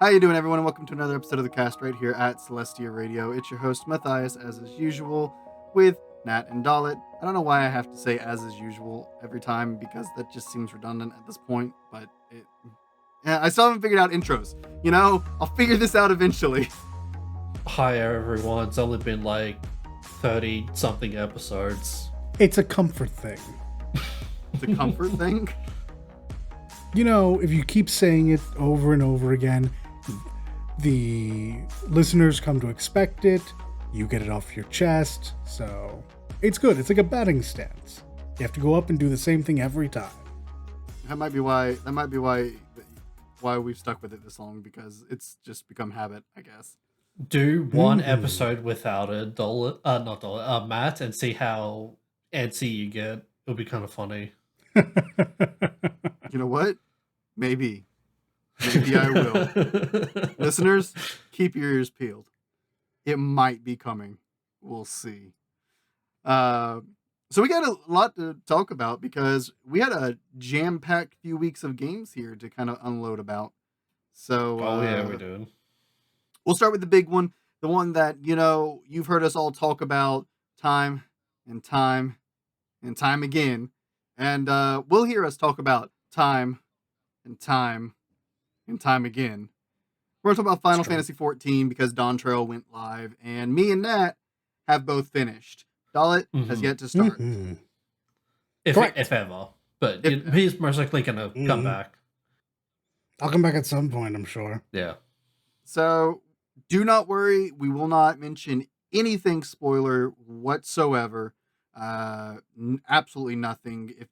How you doing, everyone, and welcome to another episode of the cast right here at Celestia Radio. It's your host, Matthias, as is usual, with Nat and Dalit. I don't know why I have to say as is usual every time, because that just seems redundant at this point, but I still haven't figured out intros. You know, I'll figure this out eventually. Hi everyone, it's only been like 30-something episodes. It's a comfort thing. It's a comfort thing? You know, if you keep saying it over and over again, the listeners come to expect it, you get it off your chest, so it's good. It's like a batting stance. You have to go up and do the same thing every time. That might be why we've stuck with it this long, because it's just become habit, I guess. Do one episode without it, Matt, and see how antsy you get. It'll be kind of funny. You know what? Maybe I will. Listeners, keep your ears peeled. It might be coming. We'll see. So we got a lot to talk about, because we had a jam-packed few weeks of games here to kind of unload about. So yeah, we do. We'll start with the big one, the one that, you know, you've heard us all talk about time and time and time again. And we'll hear us talk about time and time and time again. We're going to talk about Final Fantasy XIV, because Dawn Trail went live, and me and Nat have both finished. Dalit has yet to start. If ever. But he's most likely going to come back. I'll come back at some point, I'm sure. Yeah. So do not worry. We will not mention anything spoiler whatsoever. Absolutely nothing. If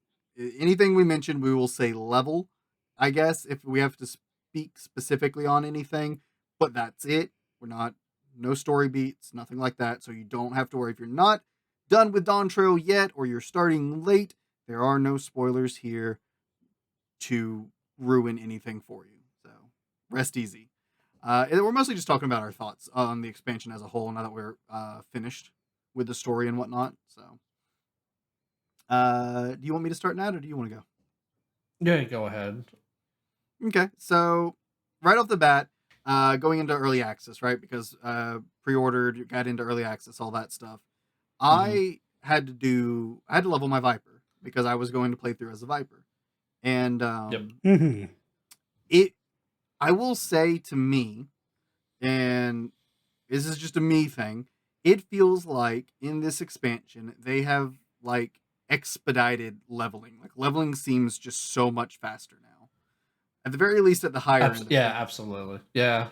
anything we mention, we will say level, I guess, if we have to speak specifically on anything, but that's it. No story beats, nothing like that. So you don't have to worry. If you're not done with Dawn Trail yet, or you're starting late, there are no spoilers here to ruin anything for you. So rest easy. We're mostly just talking about our thoughts on the expansion as a whole, now that we're finished with the story and whatnot. So do you want me to start now, or do you want to go? Yeah, go ahead. Okay, so right off the bat, going into early access, right? Because pre-ordered, got into early access, all that stuff. I had to level my Viper, because I was going to play through as a Viper, and I will say, to me, and this is just a me thing, it feels like in this expansion they have like expedited leveling. Like, leveling seems just so much faster now. At the very least, at the higher end. Yeah, absolutely. Yeah.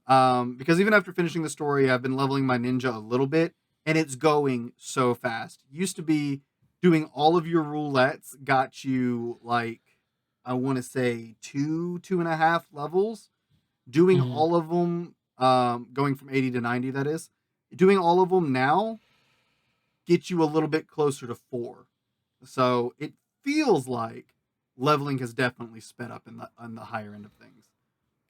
Because even after finishing the story, I've been leveling my ninja a little bit, and it's going so fast. Used to be doing all of your roulettes got you, like, I want to say 2.5 levels. Doing all of them, going from 80 to 90, that is. Doing all of them now gets you a little bit closer to 4. So it feels like leveling has definitely sped up on the higher end of things.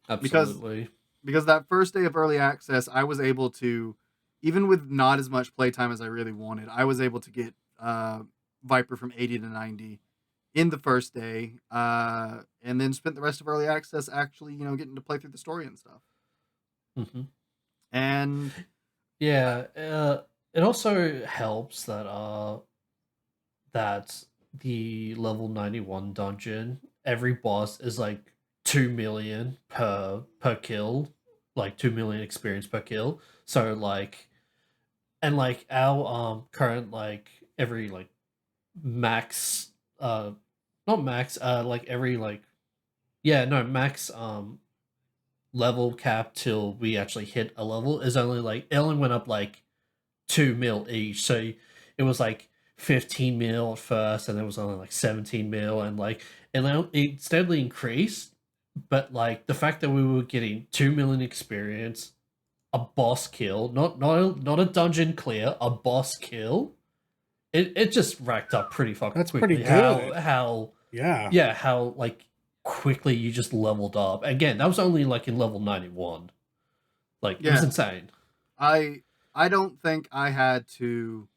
Absolutely. Because that first day of early access, I was able to, even with not as much playtime as I really wanted, I was able to get Viper from 80 to 90 in the first day, and then spent the rest of early access actually, getting to play through the story and stuff. And yeah, it also helps that the level 91 dungeon, every boss is like 2 million per kill, like 2 million experience per kill. So like, and like our current, like, every like max not max like every like max level cap till we actually hit a level is only like, it only went up like 2 mil each. So it was like 15 mil at first, and it was only like 17 mil, and like it steadily increased. But like the fact that we were getting 2 million experience, a boss kill, not a dungeon clear, a boss kill, it just racked up pretty fucking That's quickly. pretty good. How like quickly you just leveled up. Again, that was only like in level 91. Like, it was insane. I don't think I had to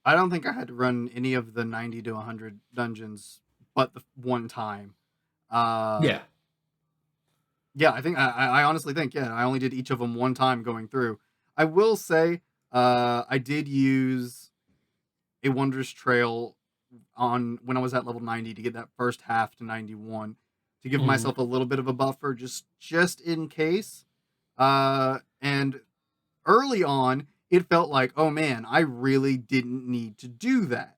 run any of the 90 to 100 dungeons but the one time. Yeah, I think I honestly think, yeah, I only did each of them one time going through. I will say, I did use a Wondrous Trail on when I was at level 90 to get that first half to 91 to give Mhm. myself a little bit of a buffer just in case. And early on, it felt like, oh man, I really didn't need to do that.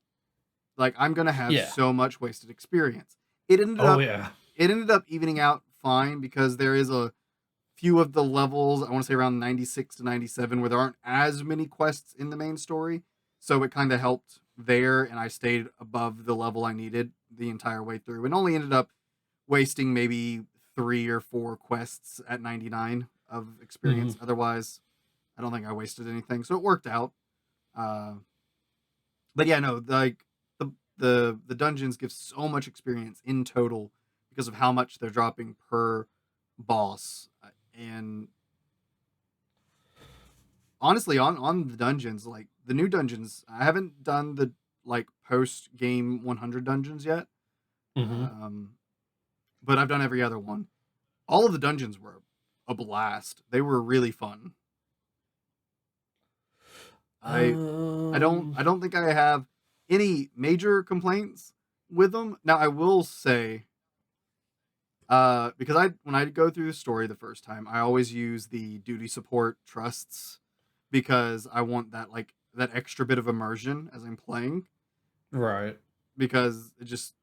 Like I'm gonna have Yeah. so much wasted experience. It ended Oh up yeah. it ended up evening out fine because there is a few of the levels, I want to say around 96 to 97, where there aren't as many quests in the main story. So it kind of helped there, and I stayed above the level I needed the entire way through and only ended up wasting maybe 3 or 4 quests at 99 of Mhm. experience. Otherwise, I don't think I wasted anything. So it worked out. Uh, but yeah, no, like the dungeons give so much experience in total because of how much they're dropping per boss. And honestly, on the dungeons, like the new dungeons, I haven't done the like post game 100 dungeons yet. Mhm. Um, but I've done every other one. All of the dungeons were a blast. They were really fun. I Um. I don't think I have any major complaints with them. Now I will say, because I when I go through the story the first time, I always use the duty support trusts because I want that like that extra bit of immersion as I'm playing Right. because it just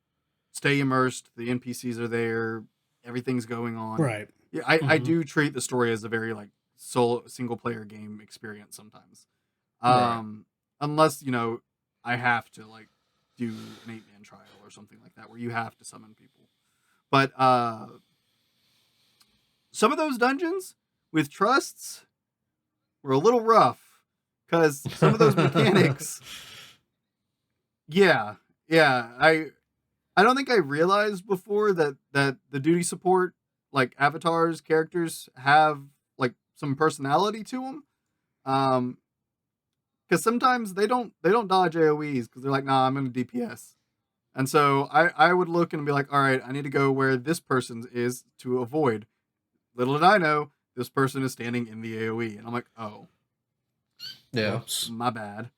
stay immersed. The NPCs are there, everything's going on. Right. Yeah, I Mhm. do treat the story as a very like solo single player game experience sometimes. Right. Um, unless I have to like do an 8-man trial or something like that where you have to summon people. But some of those dungeons with trusts were a little rough because some of those mechanics, yeah, yeah, I don't think I realized before that the duty support like avatars characters have like some personality to them. Because sometimes they don't dodge AOE's because they're like, nah, I'm in a DPS. And so I would look and be like, all right, I need to go where this person is to avoid. Little did I know, this person is standing in the AOE, and I'm like, oh, Yeah. Whoops. my bad.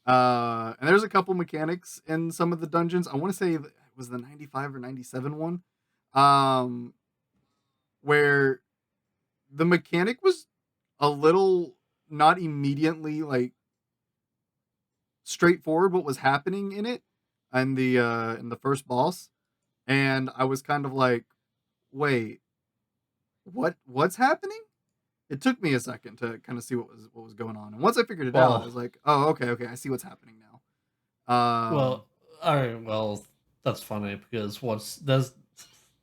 And there's a couple mechanics in some of the dungeons. I want to say it was the 95 or 97 one, um, where the mechanic was a little not immediately like straightforward what was happening in it in the first boss, and I was kind of like, wait, what's happening? It took me a second to kind of see what was going on, and once I figured it out, I Well. was like, oh, okay, I see what's happening now. Well. All right. Well, that's funny because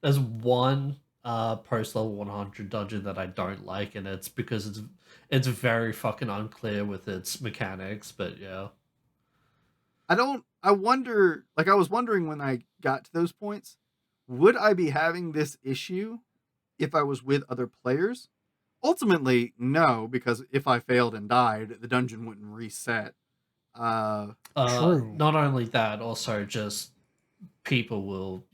there's one post level 100 dungeon that I don't like, and it's because it's very fucking unclear with its mechanics. But yeah. I don't. I wonder. Like I was wondering when I got to those points, would I be having this issue if I was with other players? Ultimately, no, because if I failed and died, the dungeon wouldn't reset. Uh, True. Not only that, also just people will,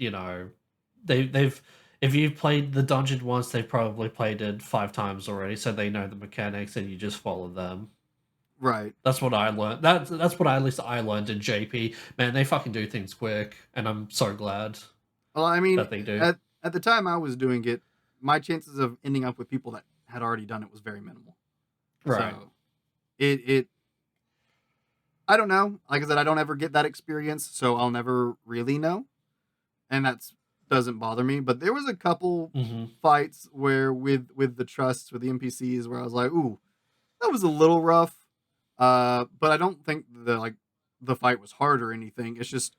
they've if you've played the dungeon once, they've probably played it 5 times already, so they know the mechanics, and you just follow them. right. That's what I learned. That's what at least I learned in JP. Man, they fucking do things quick, and I'm so glad Well, I mean, that they do. at the time I was doing it, my chances of ending up with people that had already done it was very minimal. Right. So it I don't know. Like I said, I don't ever get that experience, so I'll never really know, and that's doesn't bother me. But there was a couple Hmm. fights where with the trusts with the NPCs where I was like, ooh, that was a little rough. But I don't think the fight was hard or anything. It's just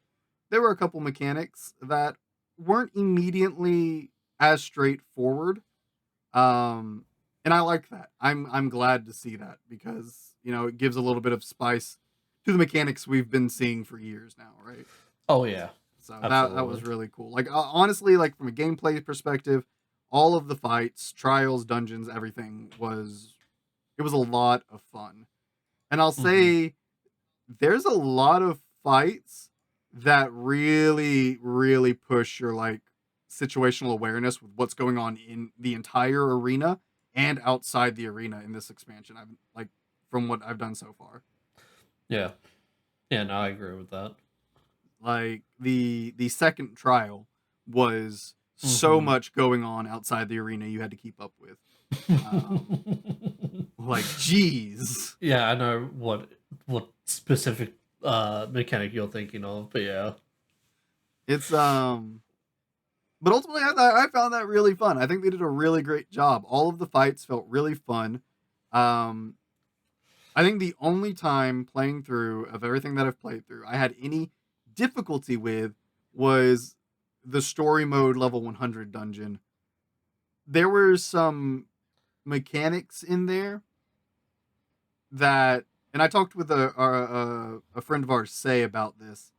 there were a couple mechanics that weren't immediately as straightforward. Um, and I like that. I'm glad to see that because it gives a little bit of spice to the mechanics we've been seeing for years now, right? Oh yeah, So that was absolutely. really cool. Like honestly, like from a gameplay perspective, all of the fights, trials, dungeons, everything was a lot of fun. And I'll Hmm. say there's a lot of fights that really, really push your like situational awareness with what's going on in the entire arena and outside the arena in this expansion. I've like from what I've done so far. Yeah. Yeah, no, I agree with that. Like the second trial was so Mhm. much going on outside the arena you had to keep up with. Like, geez. Yeah, I know what specific mechanic you're thinking of, but yeah. It's but ultimately I found that really fun. I think they did a really great job. All of the fights felt really fun. Um I think the only time playing through of everything that I've played through I had any difficulty with was the story mode level 100 dungeon. There were some mechanics in there that, and I talked with a friend of ours, Say, about this,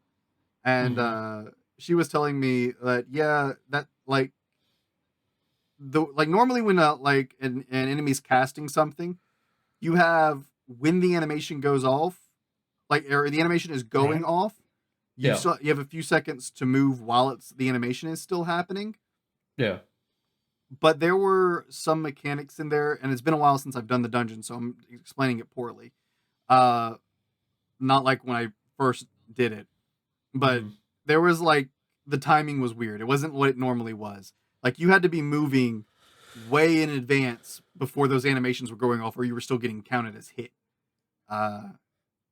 and Mhm. she was telling me that yeah, that like normally when like an enemy's casting something, you have when the animation goes off, like or the animation is going Right. off, Yeah. you have a few seconds to move while the animation is still happening. Yeah. But there were some mechanics in there, and it's been a while since I've done the dungeon, so I'm explaining it poorly. Uh, Not like when I first did it, but Mhm. there was like the timing was weird. It wasn't what it normally was. Like you had to be moving way in advance before those animations were going off, or you were still getting counted as hit. Uh,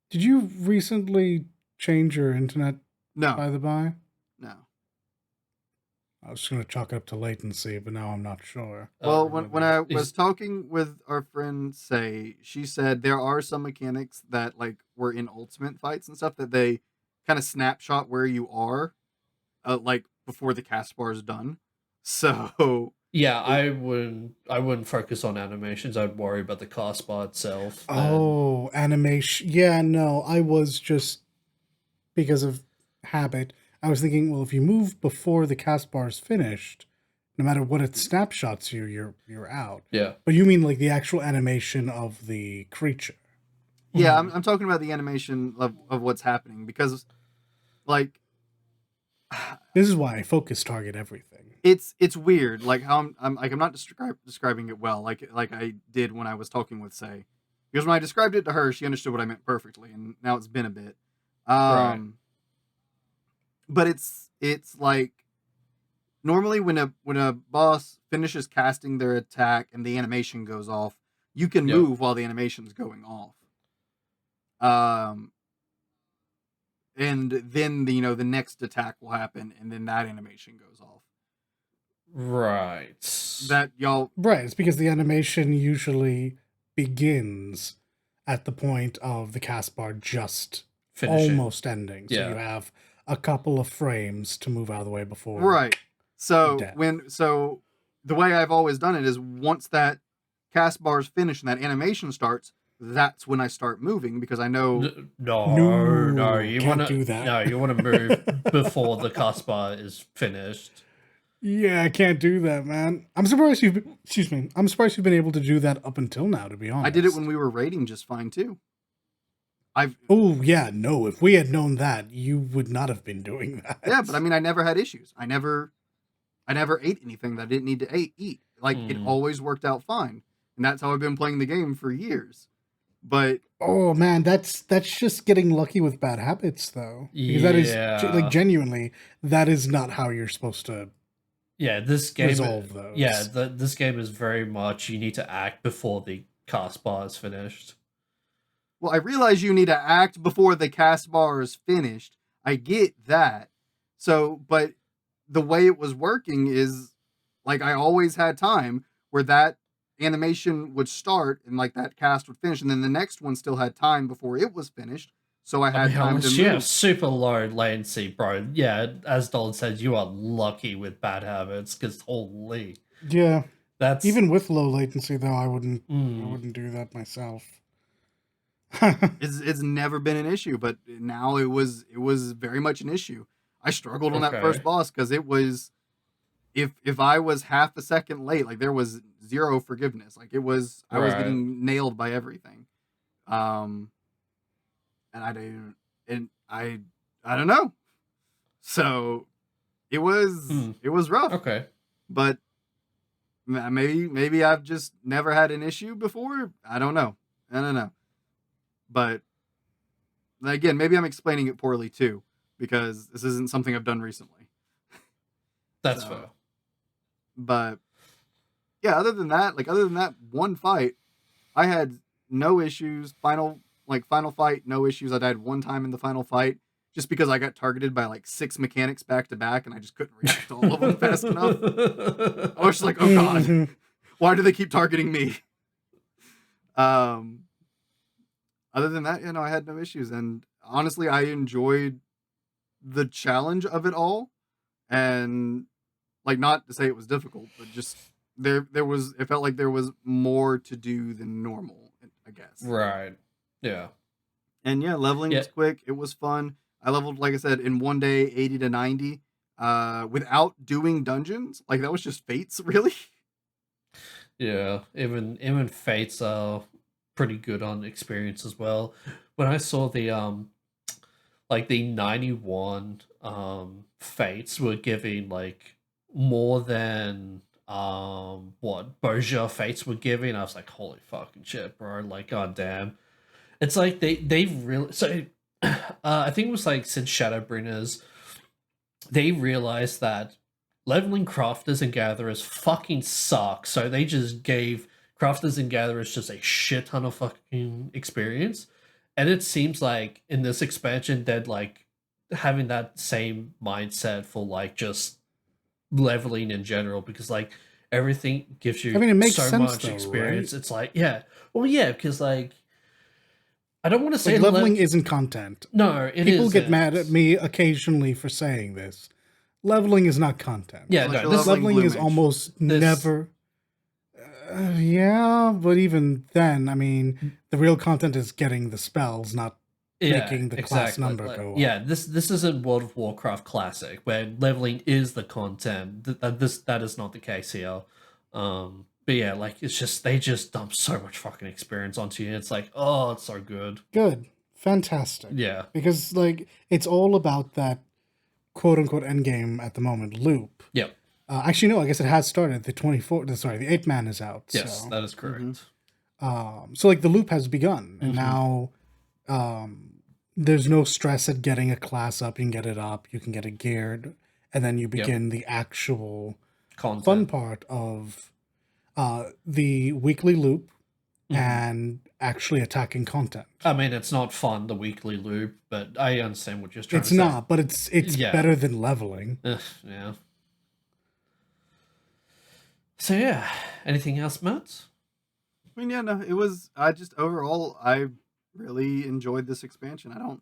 Did you recently change your internet, no, by the by? no. I was going to chalk it up to latency, but now I'm not sure. Well, when Whether I was Is talking with our friend Say, she said there are some mechanics that like were in ultimate fights and stuff that they kind of snapshot where you are, like before the cast bar is done. So yeah, it, I wouldn't focus on animations. I'd worry about the cast bar itself. And Oh, animation. Yeah, no, I was just because of habit. I was thinking, well, if you move before the cast bar is finished, no matter what it snapshots you, you're out. yeah. But you mean like the actual animation of the creature? yeah, Mhm. I'm talking about the animation of what's happening because like This is why I focus target everything. it's weird like how I'm not describing it well like I did when I was talking with Say, because when I described it to her she understood what I meant perfectly, and now it's been a bit. Right. um but it's like normally when a boss finishes casting their attack and the animation goes off, you can Yep. move while the animation's going off. um and then the next attack will happen and then that animation goes off. Right. That y'all Right, it's because the animation usually begins at the point of the cast bar just Finishing. almost ending. So you Yeah. have a couple of frames to move out of the way before Right. So death. the way I've always done it is once that cast bar is finished and that animation starts, that's when I start moving because I know. No, No, can't do that. you wanna move before the cast bar is finished. Yeah, I can't do that, man. I'm surprised excuse me. I'm surprised you've been able to do that up until now, to be I did it when honest. we were raiding just fine too. I've Oh, yeah, no. If we had known that, you would not have been doing Yeah, but I that. mean I never had issues. I never ate anything that I didn't need to eat. Like it Mm. always worked out fine. And that's how I've been playing the game for years. But Oh man, that's just getting lucky with bad habits though. Because that is like Yeah. genuinely that is not how you're supposed to Yeah, this game resolve yeah, those. this game is very much you need to act before the cast bar is finished. well, I realize you need to act before the cast bar is finished. I get that. So, but the way it was working is like I always had time where that animation would start and like that cast would finish, and then the next one still had time before it was finished. So I I had mean, time to unless you have move. super low latency, bro. Yeah, as Dolan said, you are lucky with bad habits, because holy. Yeah. That's Even with low latency though, I mm, wouldn't do that myself. It's never been an issue, but now it was very much an issue. I struggled on that first okay. boss because it was if I was half a second late, like there was zero forgiveness. Like it was I was Right. getting nailed by everything. Um and I didn't and I don't know. So it was Hmm. it was rough, Okay. but maybe I've just never had an issue before. I don't know. I don't know. But again, maybe I'm explaining it poorly too, because this isn't something I've done recently. That's So, fair. but yeah, other than that one fight, I had no issues. Final fight, no issues. I died one time in the final fight just because I got targeted by like 6 mechanics back to back, and I just couldn't react to all of them fast enough. I was just like, oh god, Mhm. why do they keep targeting me? Um, Other than that, I had no issues, and honestly, I enjoyed the challenge of it all, and like not to say it was difficult, but just there was it felt like there was more to do than normal, I guess. Right. Yeah. And yeah, leveling Yeah. was quick. It was fun. I leveled, like I said, in one day 80 to 90 without doing dungeons. Like that was just fates, really. Yeah. Even Fates are pretty good on experience as well. When I saw the 91 Fates were giving like more than what Boja Fates were giving, I was like, holy fucking shit, bro. Like, goddamn. It's like they've really so I think it was like since Shadowbringers, they realized that leveling crafters and gatherers fucking suck. So they just gave crafters and gatherers just a shit ton of fucking experience. And it seems like in this expansion, they're like having that same mindset for like just leveling in general because like everything gives I you mean, it makes so sense much though, right? experience. It's like, yeah. Well, yeah, because like I don't want to say Like leveling isn't content. no, it People get isn't. mad at me occasionally for saying this. Leveling is not content. Yeah, Unless no, you're this leveling Leveling blue is mage. almost this never. Yeah, but even then, I mean, the real content is getting the spells, not yeah, making the class exactly. number Like, go up. yeah, this isn't World of Warcraft Classic where leveling is the content. That is not the case here. But yeah, like it's just they just dump so much fucking experience onto you. It's like, oh, it's so good. Good. Fantastic. Yeah. Because, like, it's all about that quote unquote endgame at the moment loop. Yep. Actually, no, I guess it has started. The 8 man is out. Yes, So, that is correct. so like the loop has begun. And Mhm. now there's no stress at getting a class up. You can get it up, you can get it geared, and then you begin the actual fun Content. part of the weekly loop Mhm. and actually attacking content. I mean, it's not fun the weekly loop, but I understand what you're trying It's to say. not, but it's Yeah. better than leveling. Yeah. So yeah, anything else, Matt? I mean, yeah, no, it was. I just overall, I really enjoyed this expansion. I don't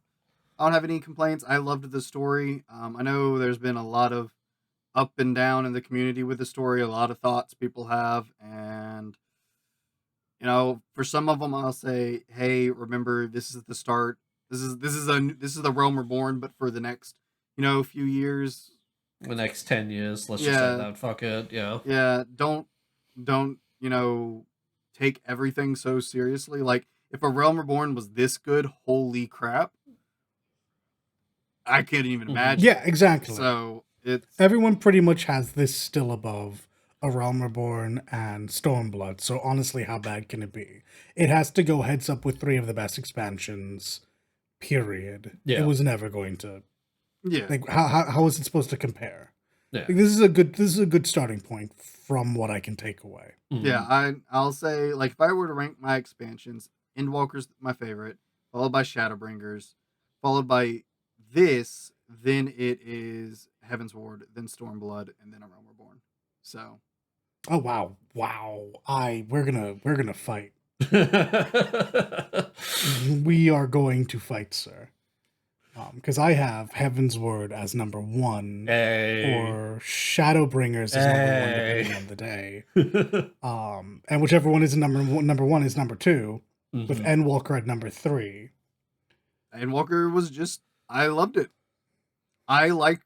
have any complaints. I loved the story. I know there's been a lot of up and down in the community with the story, a lot of thoughts people have, and for some of them, I'll say, hey, remember, this is the start. This is the Realm Reborn, but for the next, few years. The next 10 years, let's just say Yeah, that. Fuck it, yeah. yeah. Don't take everything so seriously. Like if a Realm Reborn was this good, holy crap, I can't even imagine. Yeah, exactly. So it's Everyone pretty much has this still above a Realm Reborn and Stormblood. So honestly, how bad can it be? It has to go heads up with 3 of the best expansions. Period. Yeah. It was never going to. yeah. Like how is it supposed to compare? Yeah. Like, this is a good starting point from what I can take away. Mhm. Yeah, I'll say, like, if I were to rank my expansions, Endwalker's my favorite, followed by Shadowbringers, followed by this, then it is Heaven's Ward, then Stormblood, and then a Realm Reborn. So Oh wow. We're gonna fight. We are going to fight, sir. Because I have Heaven's Word as number 1, Hey. or Shadowbringers is number 1, depending on the day. And whichever one is number 1 is number 2, with Mhm. Endwalker at number 3. Endwalker was just, I loved it. I like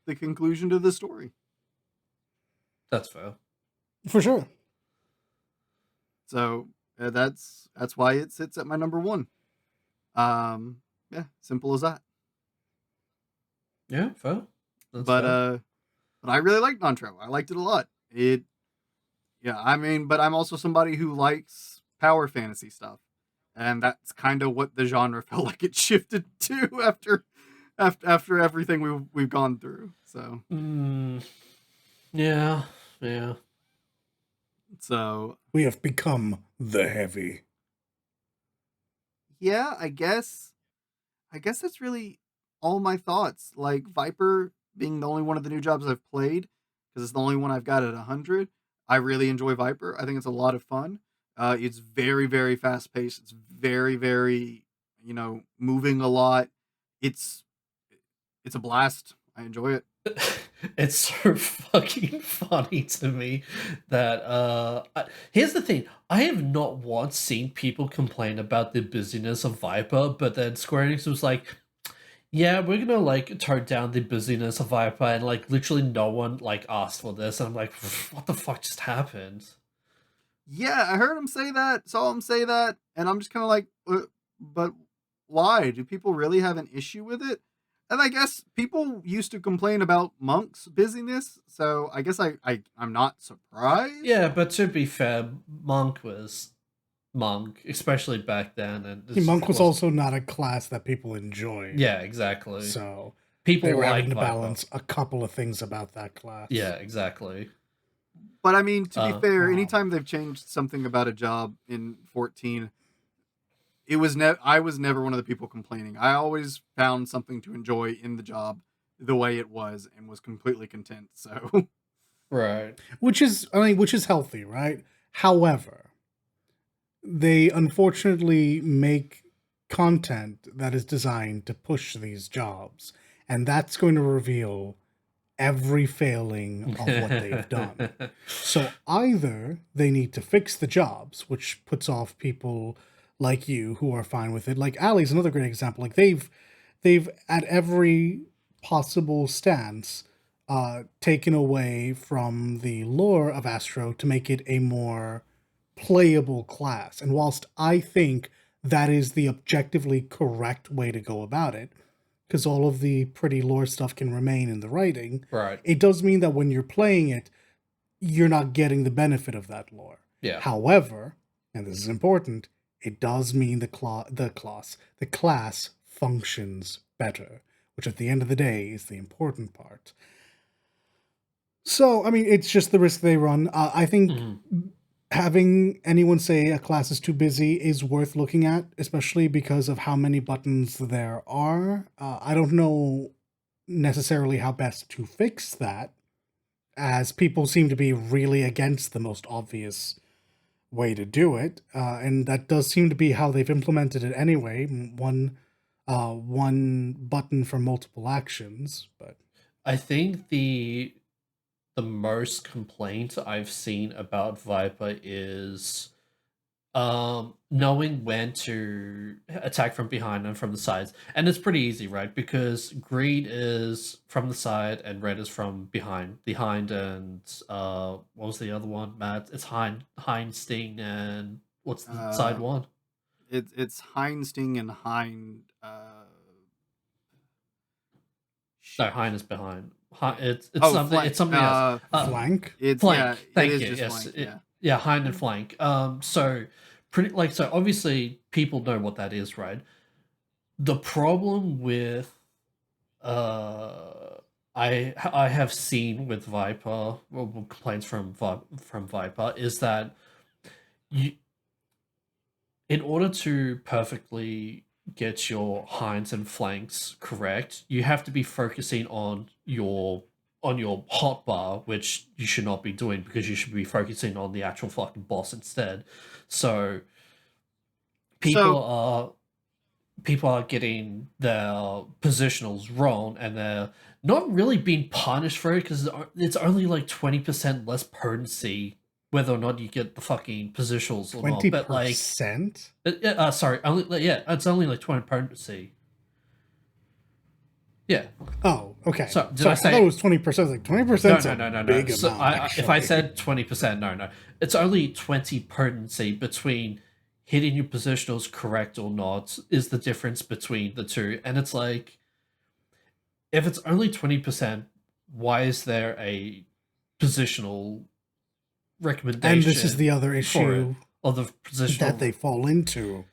the conclusion to the story. That's fair. For sure. So that's why it sits at my number 1. Yeah, simple as that. Yeah, fair. That's but fair. but I really liked non travel. I liked it a lot. It Yeah, I mean, but I'm also somebody who likes power fantasy stuff, and that's kind of what the genre felt like it shifted to after everything we've gone through. So Mm, yeah, yeah. so We have become the heavy. yeah, I guess that's really all my thoughts. Like Viper being the only one of the new jobs I've played because it's the only one I've got at 100. I really enjoy Viper. I think it's a lot of fun. It's very very fast paced. It's very very moving a lot. It's it's a blast. I enjoy it. It's so fucking funny to me that here's the thing. I have not once seen people complain about the busyness of Viper, but then Square Enix was like, yeah, we're gonna like tone down the busyness of Viper, and like literally no one like asked for this, and I'm like, what the fuck just happened? Yeah, I heard him say that. Saw him say that, and I'm just kind of like, but why? Do people really have an issue with it? And I guess people used to complain about Monk's busyness, so I guess I'm not surprised. Yeah, but to be fair, Monk was Monk, especially back then, and this Monk was was also not a class that people enjoyed. yeah, exactly. So they People were like having to Viper. balance a couple of things about that Yeah, class. exactly. But I mean, to be fair, Um, anytime they've changed something about a job in 14, I was never one of the people complaining. I always found something to enjoy in the job the way it was and was completely content. So Right. which is, I mean, which is healthy, right? However, they unfortunately make content that is designed to push these jobs, and that's going to reveal every failing of what they've done. So either they need to fix the jobs, which puts off people like you who are fine with it. Like Ali's another great example. Like they've at every possible stance taken away from the lore of Astro to make it a more playable class. And whilst I think that is the objectively correct way to go about it, because all of the pretty lore stuff can remain in the writing, Right. it does mean that when you're playing it, you're not getting the benefit of that lore. Yeah. However, and this is important, it does mean the class functions better, which at the end of the day is the important part. So, I mean, it's just the risk they run. I think Mhm. having anyone say a class is too busy is worth looking at, especially because of how many buttons there are. I don't know necessarily how best to fix that, as people seem to be really against the most obvious way to do it, and that does seem to be how they've implemented it anyway. One button for multiple actions, but I think the most complaint I've seen about Viper is knowing when to attack from behind and from the sides. And it's pretty easy, right? Because green is from the side and red is from behind. Behind and what was the other one, Matt? It's Hind Sting, and what's the side uh, one? it's Heinsting and No, shit. Hind is behind. It's Oh, something, it's something else. flank. it's yeah, Flank. it Thank is you. just Yes. flank. Yeah. Yeah, hind and flank. So pretty like so obviously people know what that is, right? The problem with uh I have seen with Viper, well, complaints from Viper is that you, in order to perfectly get your hinds and flanks correct, you have to be focusing on your hotbar, which you should not be doing because you should be focusing on the actual fucking boss instead. So people So are people are getting their positionals wrong, and they're not really being punished for it because it's only like 20% less potency whether or not you get the fucking positionals or not. But like 20%? sorry, only yeah, it's only like 20 potency. Yeah. Oh, okay. So did I Sorry, I thought it say was 20%. Like no? 20%'s No, a no, no, no. big So amount, if I actually. said 20%, no, no, it's only 20 potency between hitting your positionals correct or not is the difference between the two, and it's like if it's only 20% why is there a positional recommendation? And this is the other issue of the positional that they fall into.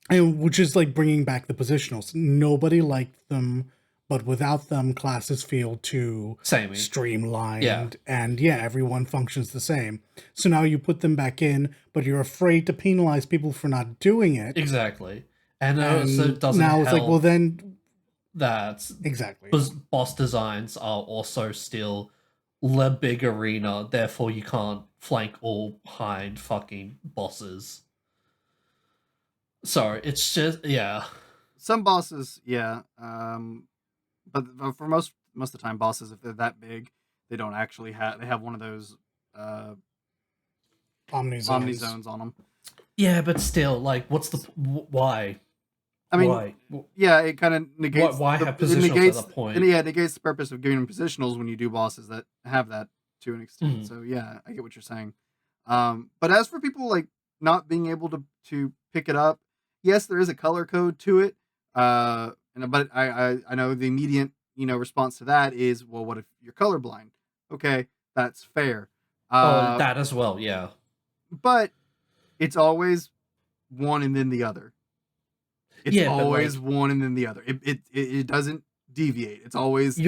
And which is like bringing back the positionals. Nobody liked them, but without them, classes feel too samey. streamlined. Yeah. And yeah, everyone functions the same. So now you put them back in, but you're afraid to penalize people for not doing it. Exactly. And it also doesn't now help it's like, well, then that exactly boss designs are also still the big arena, therefore you can't flank all behind fucking bosses. So it's just Some bosses, yeah. But for most of the time, bosses, if they're that big, they don't actually have. They have one of those omni zones on them. Yeah, but still, like, what's the why? I mean, why? Yeah, it kind of negates. Why have positionals at that point? And yeah, it negates the purpose of giving them positionals when you do bosses that have that to an extent. Mhm. So yeah, I get what you're saying. But as for people like not being able to pick it up, yes, there is a color code to it. But I know the immediate response to that is, well, what if you're colorblind? Okay, that's fair. Oh, that as well, yeah. But it's always one and then the other. It's always one and then the other. It doesn't deviate. It's always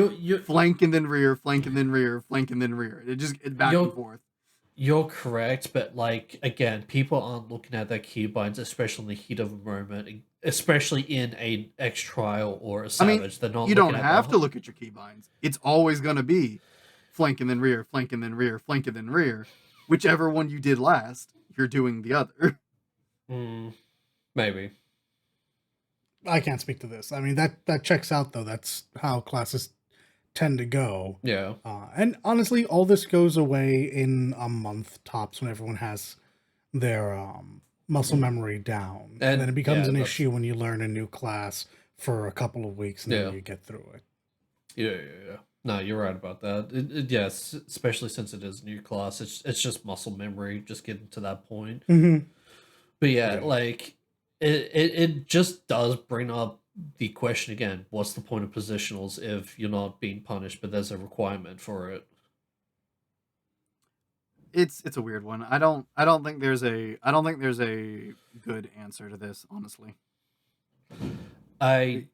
flank and then rear, flank and then rear, flank and then rear. It's back and forth. You're correct, but like again, people aren't looking at their keybinds, especially in the heat of a moment, especially in a X trial or a Savage. They're not. You don't have to look at your keybinds. It's always going to be flank and then rear, flank and then rear, flank and then rear. Whichever one you did last, you're doing the other. Maybe. I can't speak to this. I mean, that checks out, though. That's how classes tend to go. Yeah. And honestly, all this goes away in a month tops when everyone has their muscle memory down. And then it becomes an issue when you learn a new class for a couple of weeks and then you get through it. Yeah. No, you're right about that. Yes, especially since it is a new class. It's just muscle memory, just getting to that point. Mm-hmm. But yeah, like it just does bring up the question again: what's the point of positionals if you're not being punished, but there's a requirement for it? It's a weird one. I don't think there's a good answer to this, honestly. I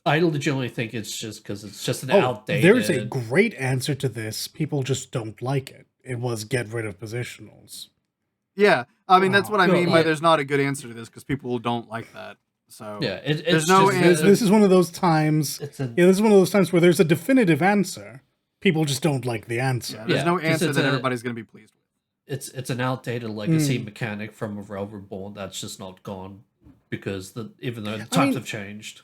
legitimately think it's just because it's just an outdated. There's a great answer to this. People just don't like it. It was get rid of positionals. Yeah, I mean that's what I mean by there's not a good answer to this because people don't like that. So yeah, there's no answer. This is one of those times. This is one of those times where there's a definitive answer. People just don't like the answer. Yeah, there's no answer that everybody's going to be pleased with. It's an outdated legacy mechanic from A Realm Reborn that's just not gone because even though the times have changed.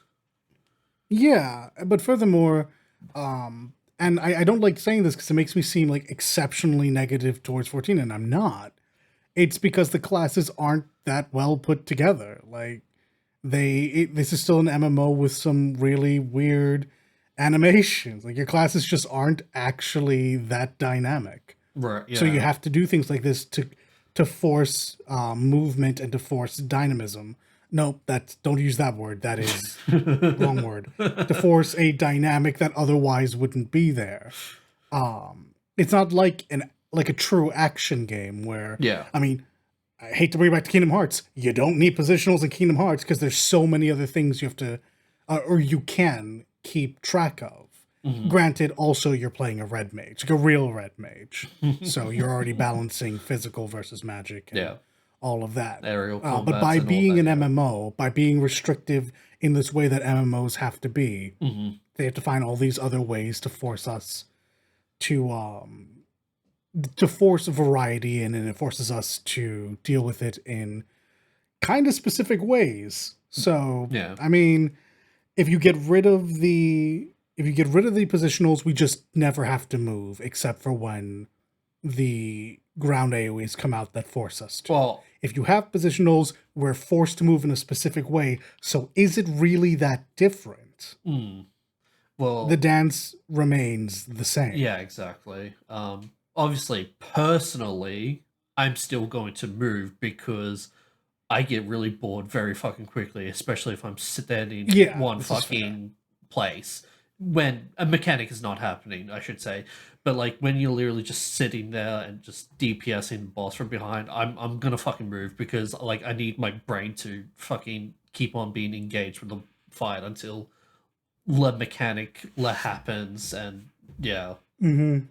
Yeah, but furthermore, and I don't like saying this because it makes me seem like exceptionally negative towards 14, and I'm not. It's because the classes aren't that well put together. Like this is still an MMO with some really weird animations. Like your classes just aren't actually that dynamic. Right. Yeah. So you have to do things like this to force movement and to force dynamism. Nope, don't use that word. That is wrong word. To force a dynamic that otherwise wouldn't be there. It's not like a true action game where I mean, I hate to bring it back to Kingdom Hearts. You don't need positionals in Kingdom Hearts because there's so many other things you have to or you can keep track of. Mm-hmm. Granted, also you're playing a red mage, like a real red mage. So you're already balancing physical versus magic and all of that. Aerial but by being an MMO, by being restrictive in this way that MMOs have to be, they have to find all these other ways to force us to force variety in, and it forces us to deal with it in kind of specific ways. So, I mean, if you get rid of the positionals, we just never have to move, except for when the ground AoEs come out that force us to. Well, if you have positionals, we're forced to move in a specific way. So is it really that different? Well, the dance remains the same. Yeah, exactly. Obviously, personally, I'm still going to move because I get really bored very fucking quickly, especially if I'm standing in one fucking place. when a mechanic is not happening, I should say. But like when you're literally just sitting there and just DPSing the boss from behind, I'm gonna fucking move because like I need my brain to fucking keep on being engaged with the fight until the mechanic happens, and yeah. Mm-hmm.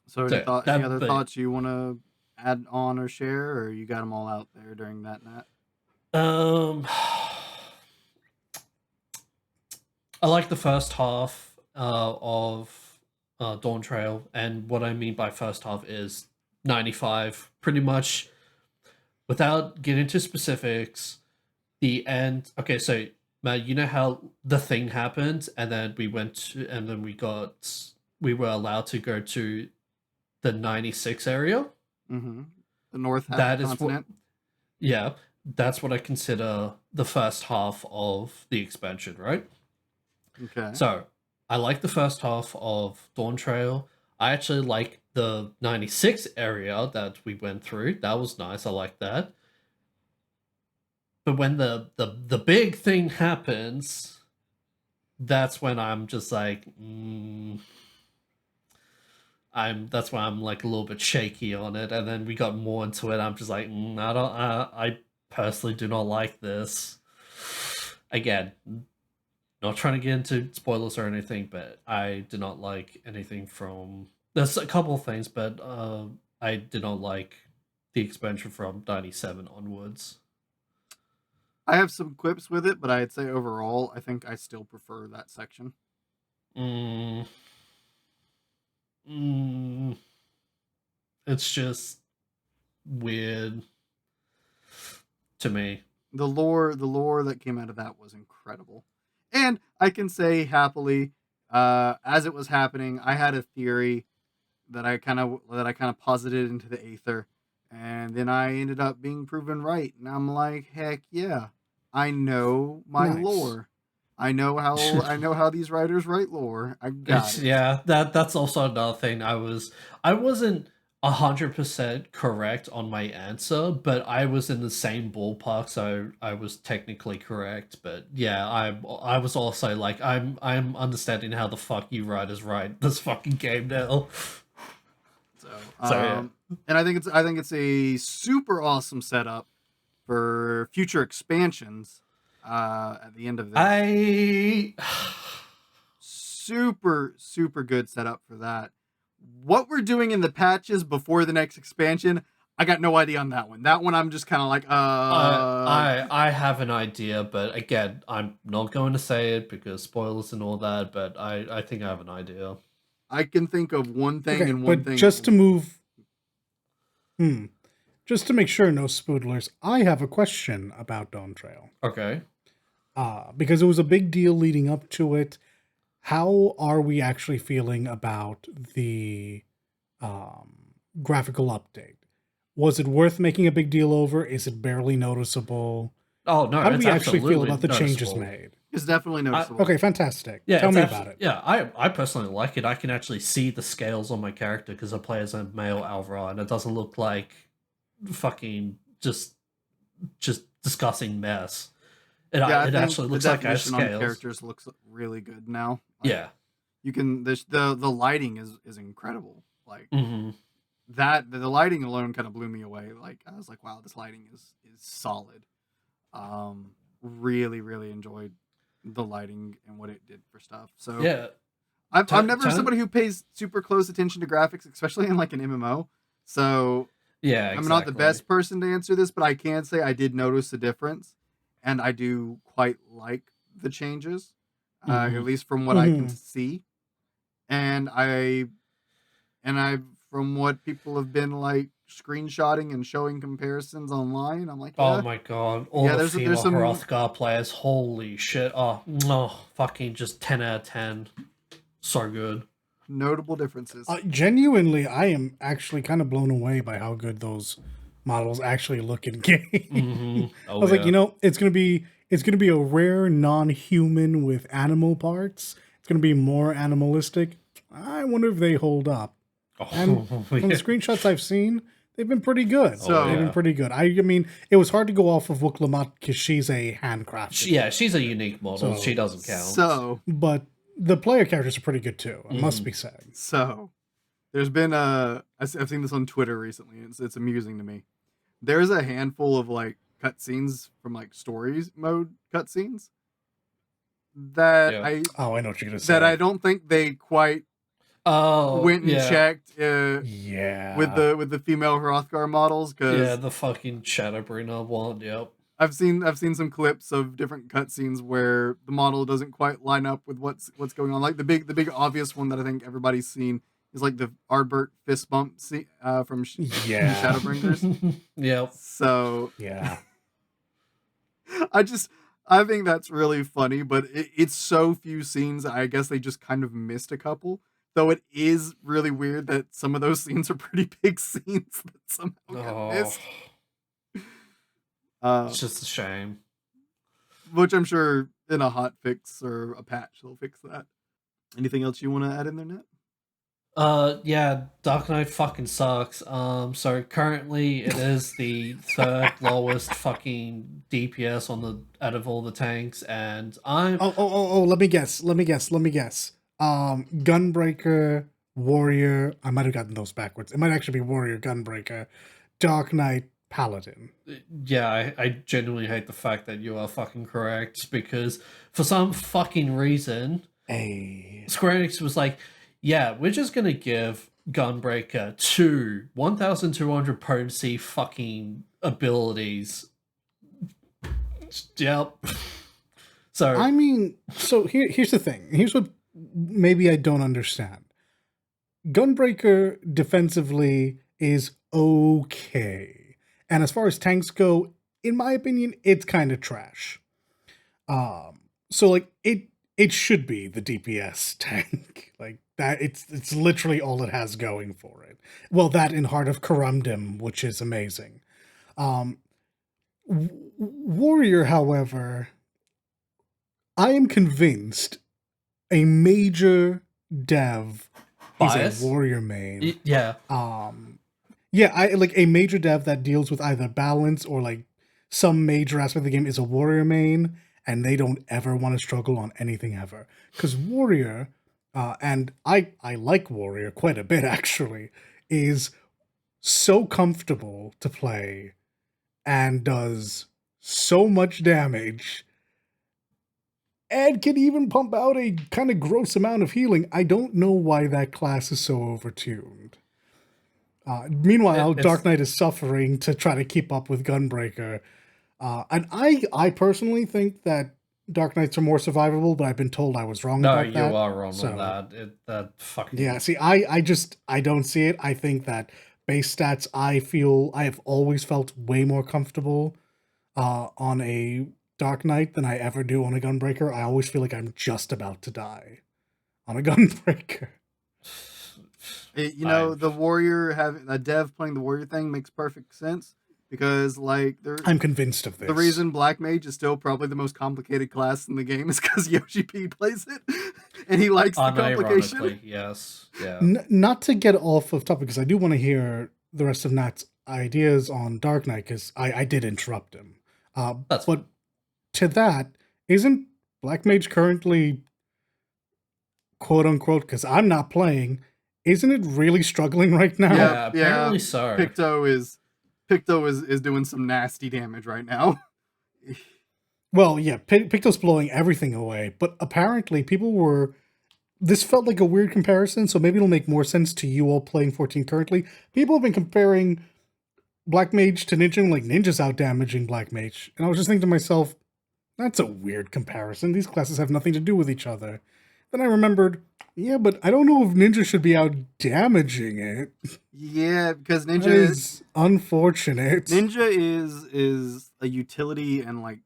So So any that, other but thoughts you want to add on or share, or you got them all out there during that night? um, I like the first half of Dawn Trail, and what I mean by first half is 95, pretty much. Without getting into specifics, the end. Okay, so Matt, you know how the thing happened, and then and then we were allowed to go to the 96 area. Mm-hmm. The North That is what, continent. yeah, that's what I consider the first half of the expansion, right? Okay. So I like the first half of Dawn Trail. I actually like the 96 area that we went through. That was nice. I like that. But when the big thing happens, that's when I'm just like, that's why I'm like a little bit shaky on it. And then we got more into it. I'm just like, I personally do not like this. Again, not trying to get into spoilers or anything, but I did not like anything from. There's a couple of things, but I did not like the expansion from 97 onwards. I have some quips with it, but I'd say overall, I think I still prefer that section. Mm, mm, it's just weird to me. The lore that came out of that was incredible, and I can say happily, as it was happening, I had a theory that I kind of posited into the aether, and then I ended up being proven right. And I'm like, heck yeah, I know my Nice. lore. I know how these writers write lore. I got It's it. yeah, that's also another thing. I wasn't 100% correct on my answer, but I was in the same ballpark, so I was technically correct. But yeah, I was also like I'm understanding how the fuck you writers write this fucking game now. So, So yeah. and I think it's a super awesome setup for future expansions. At the end of this, I super super good setup for that. What we're doing in the patches before the next expansion, I got no idea on that one. That one I'm just kind of like, I have an idea, but again, I'm not going to say it because spoilers and all that. But I think I have an idea. I can think of one thing Okay, and one but thing just to only. move, hmm, just to make sure no spoodlers, I have a question about Dawn Trail. Okay. Because it was a big deal leading up to it. How are we actually feeling about the graphical update? Was it worth making a big deal over? Is it barely noticeable? Oh no, How do it's we actually feel absolutely about the changes noticeable. made? It's definitely noticeable. Okay, fantastic. Yeah, Tell it's me about absolutely it. yeah. I personally like it. I can actually see the scales on my character because I play as a male Alvaro, and it doesn't look like fucking just disgusting mess. Yeah, I It think actually the looks like I have definition on scales. characters looks really good now. Like Yeah. you can the lighting is incredible. Like Hmm. that the lighting alone kind of blew me away. Like I was like, wow, this lighting is solid. Really really enjoyed the lighting and what it did for stuff. So Yeah. I'm never Ten. somebody who pays super close attention to graphics, especially in like an MMO. So Yeah, I'm not the exactly. best person to answer this, but I can say I did notice a difference, and I do quite like the changes, at Hmm. least from what I can Hmm. see. And I from what people have been like screenshotting and showing comparisons online, I'm like, Oh yeah, my god, all yeah. the There's female some Hrothgar players, holy shit. Oh, no, fucking just 10 out of 10. So good. notable differences. Genuinely, I am actually kind of blown away by how good those models actually look in game. Hmm. I Oh was like, yeah. it's gonna be a rare non-human with animal parts. It's gonna be more animalistic. I wonder if they hold up. And Oh, from the yeah. screenshots I've seen, they've been pretty good. So- They've been pretty good. I mean, it was hard to go off of Wuklamot because she's a handcrafted. Yeah, she's a unique model. So- She doesn't count. So, But the player characters are pretty good too. It must be said. so there's been I've seen this on Twitter recently. It's amusing to me. There's a handful of like cutscenes from like stories mode cutscenes that Yeah. I know what you're gonna say. that I don't think they quite went and yeah. checked Yeah. with the female Hrothgar models, because Yeah, the fucking Shadowbringer one. Yep. I've seen some clips of different cutscenes where the model doesn't quite line up with what's going on. Like the big obvious one that I think everybody's seen is like the Ardbert fist bump from Yeah. Shadowbringers. Yep. So Yeah. I think that's really funny, but it's so few scenes. I guess they just kind of missed a couple. Though it is really weird that some of those scenes are pretty big scenes that somehow got missed. It's just a shame. Which I'm sure in a hot fix or a patch they'll fix that. Anything else you want to add in there, Nat? Yeah, Dark Knight fucking sucks. So currently it is the third lowest fucking DPS out of all the tanks, and I'm Oh, let me guess. Gunbreaker, Warrior. I might have gotten those backwards. It might actually be Warrior, Gunbreaker, Dark Knight, Paladin. yeah, I genuinely hate the fact that you are fucking correct, because for some fucking reason, Square Enix was like, yeah, we're just gonna give Gunbreaker 1,200 potency fucking abilities. Yep. So I mean, so here's the thing. Here's what maybe I don't understand. Gunbreaker defensively is okay. And as far as tanks go, in my opinion, it's kind of trash. So like it should be the DPS tank. Like that it's literally all it has going for it. Well, that in Heart of Corundum, which is amazing. Warrior, however, I am convinced a major dev Bias? is a warrior main. yeah. Yeah, I like a major dev that deals with either balance or like some major aspect of the game is a warrior main, and they don't ever want to struggle on anything ever. Because warrior, and I like warrior quite a bit actually, is so comfortable to play and does so much damage and can even pump out a kind of gross amount of healing. I don't know why that class is so overtuned. Meanwhile, Dark Knight is suffering to try to keep up with Gunbreaker. And I personally think that Dark Knights are more survivable, but I've been told I was wrong about that. No, you are wrong So, on that. That fucking... Yeah, see, I don't see it. I think that base stats, I have always felt way more comfortable on a Dark Knight than I ever do on a Gunbreaker. I always feel like I'm just about to die on a Gunbreaker. You know, the warrior having a dev playing the warrior thing makes perfect sense, because like I'm convinced of this. The reason Black Mage is still probably the most complicated class in the game is because Yoshi P plays it, and he likes the complication. Yes, yeah. Not to get off of topic, because I do want to hear the rest of Nat's ideas on Dark Knight, because I did interrupt him. But to that, isn't Black Mage currently, quote unquote, because I'm not playing, isn't it really struggling right now? Yeah, apparently so. Picto is doing some nasty damage right now. Well, yeah, Picto's blowing everything away, but apparently this felt like a weird comparison, so maybe it'll make more sense to you all playing 14 currently. People have been comparing Black Mage to Ninja, like Ninja's out damaging Black Mage, and I was just thinking to myself, that's a weird comparison. These classes have nothing to do with each other. Then I remembered, yeah, but I don't know if Ninja should be out damaging it. Yeah, because Ninja is unfortunate. Ninja is a utility, and like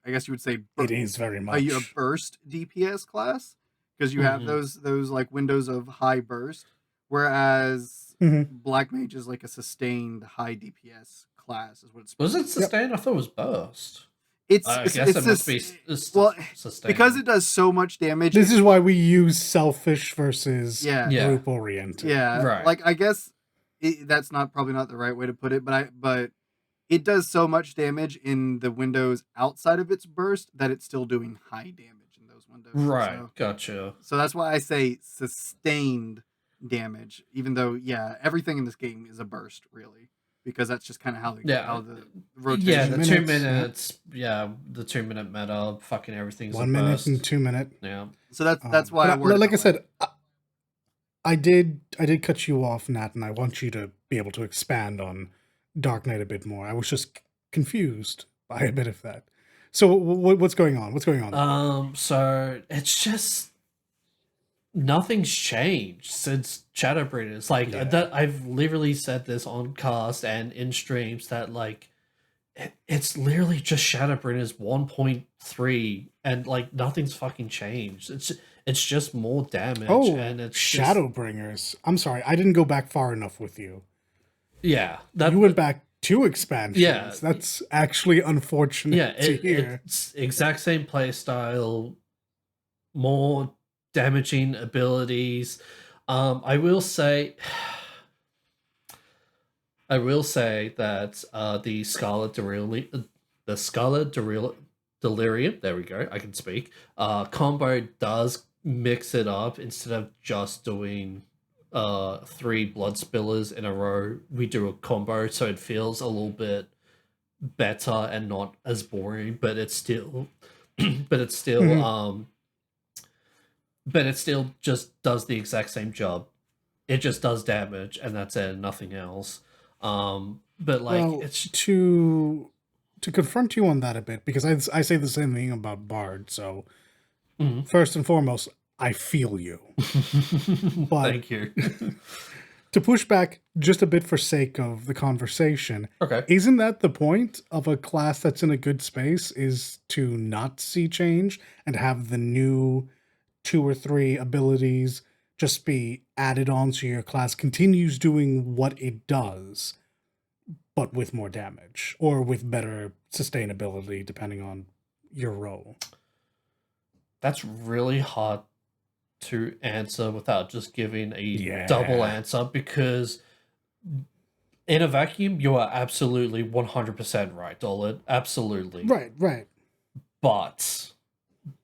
I guess you would say it is very much a burst DPS class, because you have those like windows of high burst, whereas Black Mage is like a sustained high DPS class. Is what it's was it sustained? I thought it was burst. I guess it must be sustained, because it does so much damage. This is why we use selfish versus group oriented. Yeah, right. Like I guess that's not probably not the right way to put it, but it does so much damage in the windows outside of its burst that it's still doing high damage in those windows. Right, So gotcha. so that's why I say sustained damage, even though everything in this game is a burst really, because that's just kind of how Yeah, the yeah, rotation. the 2 2 minutes, yeah. minutes, yeah, the 2 minute meta, fucking everything's a 1 minute and burst. 2 minute. Yeah. So that's why I But worded like it I that way. said, I did cut you off, Nat, and I want you to be able to expand on Dark Knight a bit more. I was just confused by a bit of that. So what's going on? What's going on? So it's just nothing's changed since Shadowbringers. Like Yeah. that, I've literally said this on cast and in streams that like it's literally just Shadowbringers 1.3, and like nothing's fucking changed. It's just more damage, Oh, and it's Shadowbringers. I'm sorry, I didn't go back far enough with you. Yeah, You went back 2 expansions. Yeah. That's actually unfortunate yeah, to hear. it's exact same play style, more damaging abilities. I will say that the Scarlet Delirium, there we go, I can speak. Combo does mix it up. Instead of just doing 3 blood spillers in a row, we do a combo, so it feels a little bit better and not as boring, but it's still but it's still Mhm. but it still just does the exact same job. It just does damage, and that's it, nothing else. But like Well, it's to confront you on that a bit, because I say the same thing about Bard. So Mhm. first and foremost, I feel you. But Thank you. to push back just a bit for sake of the conversation, Okay. isn't that the point of a class that's in a good space, is to not see change and have the new 2 or 3 abilities just be added on so your class continues doing what it does, but with more damage or with better sustainability depending on your role? That's really hard to answer without just giving a double Yeah. answer, because in a vacuum, you are absolutely 100% right, Dolan. Absolutely. Right. But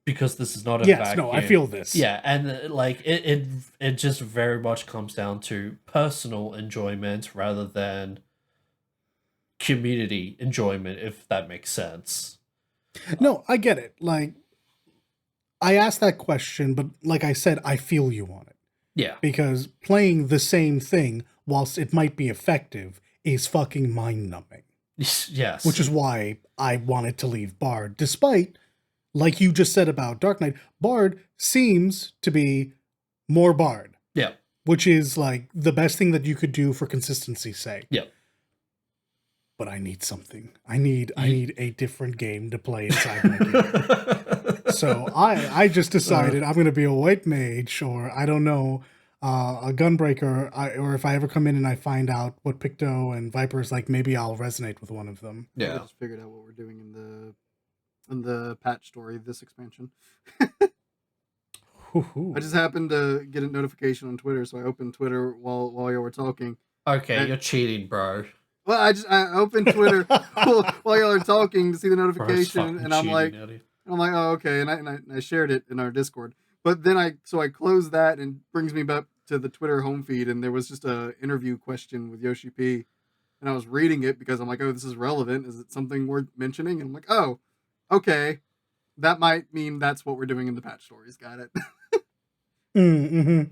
because this is not a Yes, vacuum. no, I feel this. Yeah, and like it just very much comes down to personal enjoyment rather than community enjoyment, if that makes sense. No, I get it. Like, I asked that question, but like I said, I feel you on it. Yeah. Because playing the same thing, whilst it might be effective, is fucking mind-numbing. Yes. Which is why I wanted to leave Bard, despite, like you just said about Dark Knight, Bard seems to be more Bard. Yeah. Which is like the best thing that you could do for consistency's sake. Yeah. But I need something. I need a different game to play inside my game. So I just decided I'm gonna be a white mage, or I don't know, a gunbreaker, or if I ever come in and I find out what Picto and Viper is like, maybe I'll resonate with one of them. I Yeah. just figured out what we're doing in the patch story of this expansion. Hoo-hoo. I just happened to get a notification on Twitter, so I opened Twitter while y'all were talking. Okay, you're cheating, bro. Well, I opened Twitter while y'all are talking to see the notification, and I'm like, oh, okay, and I shared it in our Discord. But then I closed that, and it brings me back to the Twitter home feed, and there was just a interview question with Yoshi P, and I was reading it because I'm like, oh, this is relevant. Is it something worth mentioning? And I'm like, oh, okay, that might mean that's what we're doing in the patch stories. Got it. Mm-hmm.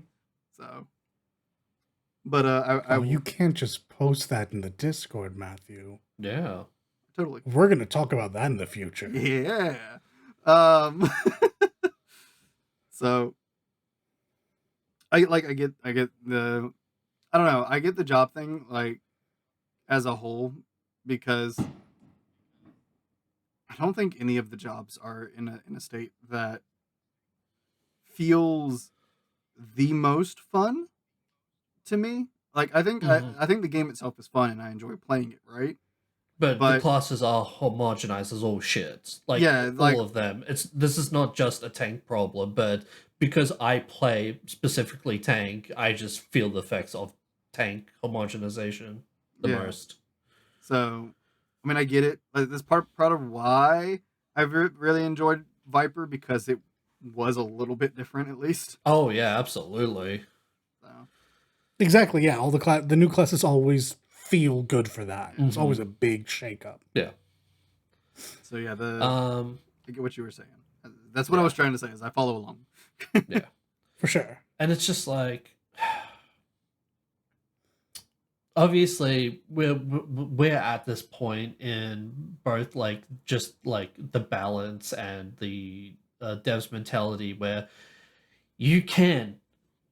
So, but you can't just post that in the Discord, Matthew. Yeah. Totally. We're gonna talk about that in the future. Yeah. So I get the, I don't know, I get the job thing like as a whole, because I don't think any of the jobs are in a state that feels the most fun to me. Like I think I think the game itself is fun and I enjoy playing it, right? But the classes are homogenized as all shit. Like, yeah, like, all of them. This is not just a tank problem, but because I play specifically tank, I just feel the effects of tank homogenization the Yeah. most. So, I mean, I get it. But this part of why I really enjoyed Viper, because it was a little bit different, at least. Oh yeah, absolutely. So, Exactly. Yeah. All the new classes always feel good for that. Yeah. It's always a big shakeup. Yeah. so yeah, I get what you were saying. That's what I Yeah. was trying to say. Is I follow along. Yeah. For sure. And it's just like, obviously we're at this point in both like just like the balance and the devs mentality where you can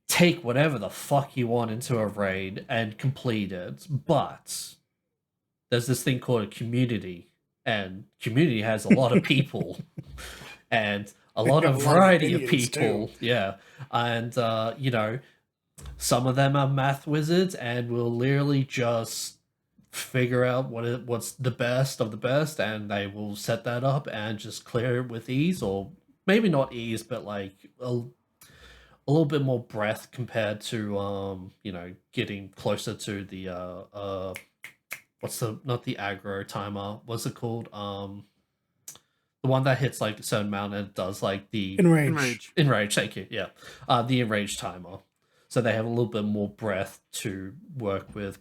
take whatever the fuck you want into a raid and complete it, but there's this thing called a community, and community has a lot of people and a lot Yeah, of a lot of variety of opinions, people. too. Yeah. And you know, some of them are math wizards and will literally just figure out what's the best of the best, and they will set that up and just clear it with ease, or maybe not ease, but like a little bit more breath compared to you know, getting closer to the what's the, not the aggro timer, what's it called, the one that hits like a certain amount and does like the Enrage. enrage, thank you, yeah, the enrage timer, so they have a little bit more breath to work with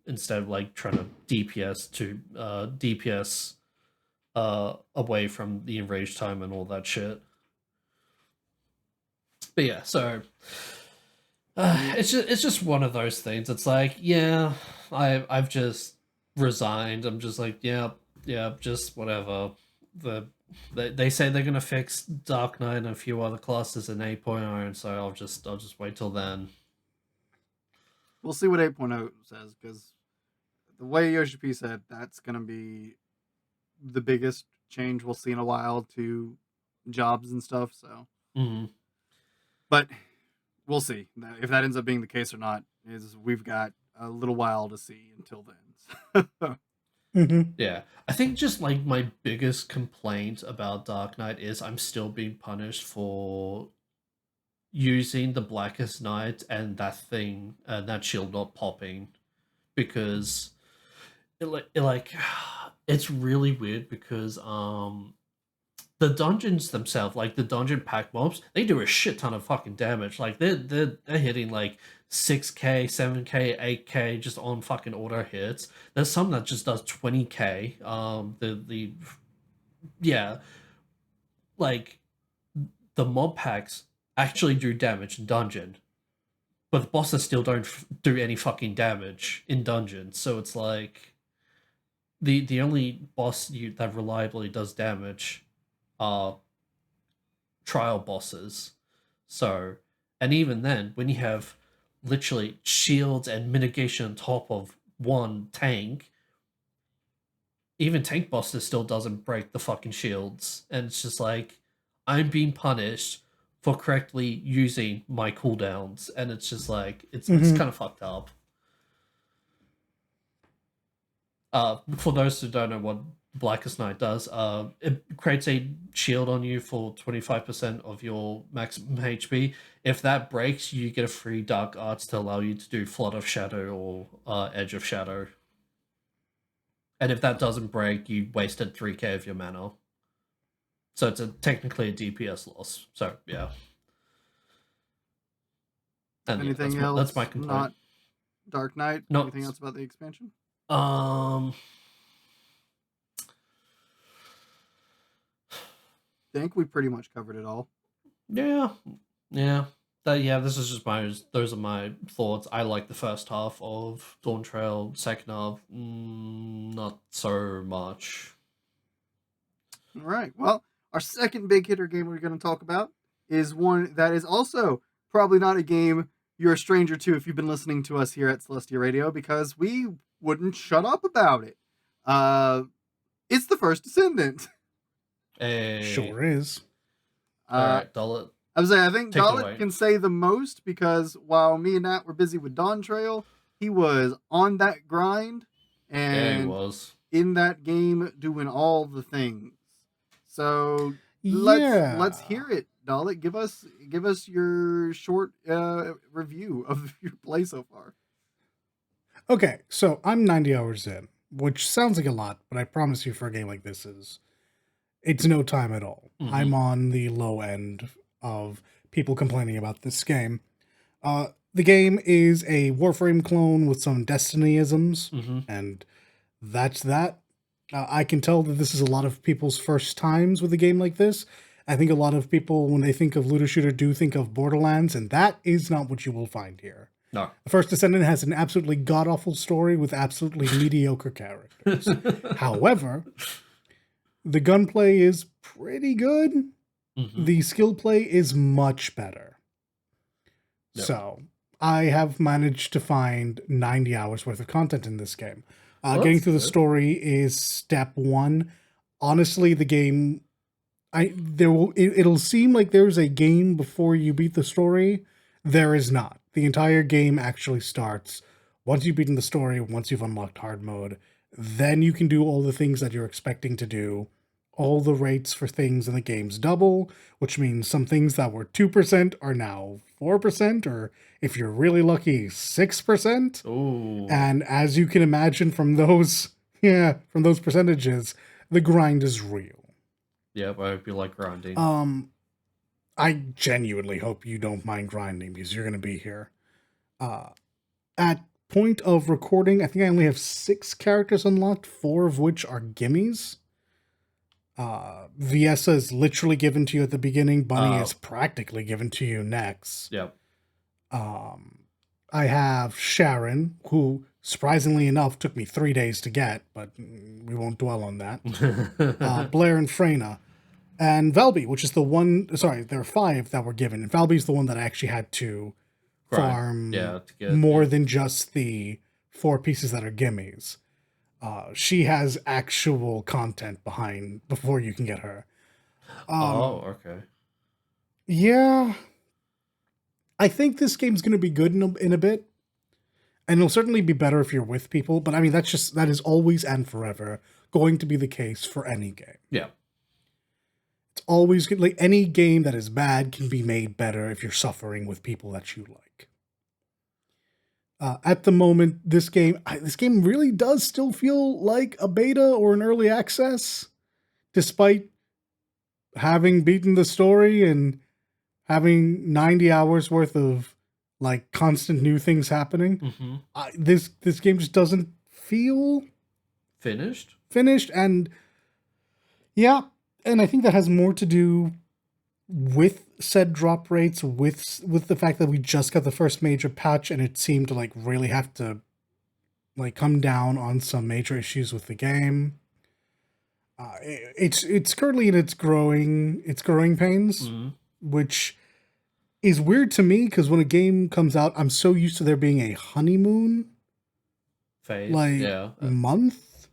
instead of like trying to DPS away from the enrage time and all that shit. But yeah, so it's just one of those things. It's like, yeah, I've just resigned. I'm just like, yeah, just whatever. They say they're gonna fix Dark Knight and a few other classes in 8.0, and so I'll just wait till then. We'll see what 8.0 says, because the way Yoshi P said, that's gonna be the biggest change we'll see in a while to jobs and stuff. So, but we'll see if that ends up being the case or not. Is we've got a little while to see until then. Yeah, I think just like my biggest complaint about Dark Knight is I'm still being punished for using the Blackest Night and that thing, that shield not popping, because it's really weird because the dungeons themselves, like the dungeon pack mobs, they do a shit ton of fucking damage. Like they're hitting like 6k, 7k, 8k just on fucking auto hits. There's some that just does 20k. The yeah, like the mob packs actually do damage in dungeon, but the bosses still don't do any fucking damage in dungeon. So it's like the only boss that reliably does damage are trial bosses. So, and even then, when you have literally shields and mitigation on top of one tank, even tank bosses still doesn't break the fucking shields. And it's just like, I'm being punished for correctly using my cooldowns, and it's just like it's kind of fucked up. For those who don't know what Blackest Night does, it creates a shield on you for 25% of your maximum HP. If that breaks, you get a free Dark Arts to allow you to do Flood of Shadow or Edge of Shadow. And if that doesn't break, you wasted 3k of your mana. So it's technically a DPS loss. So yeah. And Anything yeah, else? That's my complaint. Not Dark Knight. Anything else about the expansion? Think we pretty much covered it all. Yeah. This is just those are my thoughts. I like the first half of Dawn Trail. Second half, not so much. All right. Well, our second big hitter game we're going to talk about is one that is also probably not a game you're a stranger to if you've been listening to us here at Celestia Radio, because we wouldn't shut up about it. It's the First Descendant. Sure is. All right, Dalit. I was saying, I think Dalit can say the most, because while me and Nat were busy with Dawn Trail, he was on that grind and he was in that game doing all the things. So let's hear it, Dalit. Give us your short review of your play so far. Okay, so I'm 90 hours in, which sounds like a lot, but I promise you for a game like this it's no time at all. Mhm. I'm on the low end of people complaining about this game. The game is a Warframe clone with some Destiny-isms, Mhm. and that's that. I can tell that this is a lot of people's first times with a game like this. I think a lot of people, when they think of looter shooter, do think of Borderlands, and that is not what you will find here. No. The First Descendant has an absolutely god-awful story with absolutely mediocre characters. However, the gunplay is pretty good. Mhm. The skill play is much better. Yep. So, I have managed to find 90 hours worth of content in this game. Well, Getting that's through the good. story is step one. Honestly, the game, it'll seem like there's a game before you beat the story. There is not. The entire game actually starts once you've beaten the story, once you've unlocked hard mode. Then you can do all the things that you're expecting to do. All the rates for things in the game's double, which means some things that were 2% are now 4%, or if you're really lucky, 6%. Ooh. And as you can imagine from those, from those percentages, the grind is real. Yep, I hope you like grinding. I genuinely hope you don't mind grinding because you're going to be here. At point of recording, I think I only have 6 characters unlocked, 4 of which are gimmies. Viessa is literally given to you at the beginning. Bunny is practically given to you next. Yep. I have Sharon, who surprisingly enough took me 3 days to get, but we won't dwell on that. Blair and Freyna. And Valby, which is the one, sorry, there are 5 that were given. And Valby's the one that I actually had to farm to get more than just the 4 pieces that are gimmies. She has actual content behind before you can get her. okay. Yeah. I think this game's going to be good in a bit. And it'll certainly be better if you're with people. But I mean, that is always and forever going to be the case for any game. Yeah. It's always good. Like any game that is bad can be made better if you're suffering with people that you like. At the moment, this game really does still feel like a beta or an early access, despite having beaten the story and having 90 hours worth of like constant new things happening. Mm-hmm. This game just doesn't feel Finished. And yeah, and I think that has more to do with said drop rates, with the fact that we just got the first major patch and it seemed to like really have to like come down on some major issues with the game. It's currently in its growing pains, which is weird to me because when a game comes out, I'm so used to there being a honeymoon phase, month,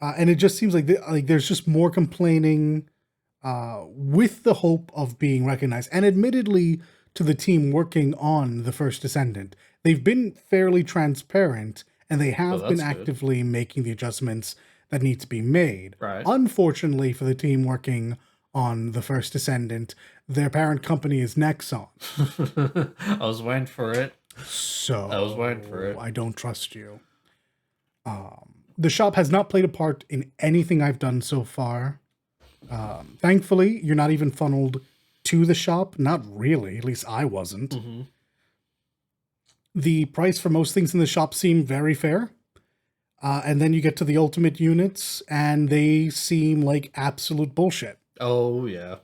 and it just seems like there's just more complaining, with the hope of being recognized. And admittedly, to the team working on the First Descendant, they've been fairly transparent and they have been actively making the adjustments that need to be made. Right. Unfortunately for the team working on the First Descendant, their parent company is Nexon. I was waiting for it. So I was waiting for it. I don't trust you. The shop has not played a part in anything I've done so far. Thankfully, you're not even funneled to the shop. Not really. At least I wasn't. Mm-hmm. The price for most things in the shop seem very fair. And then you get to the ultimate units, and they seem like absolute bullshit. Oh, yeah.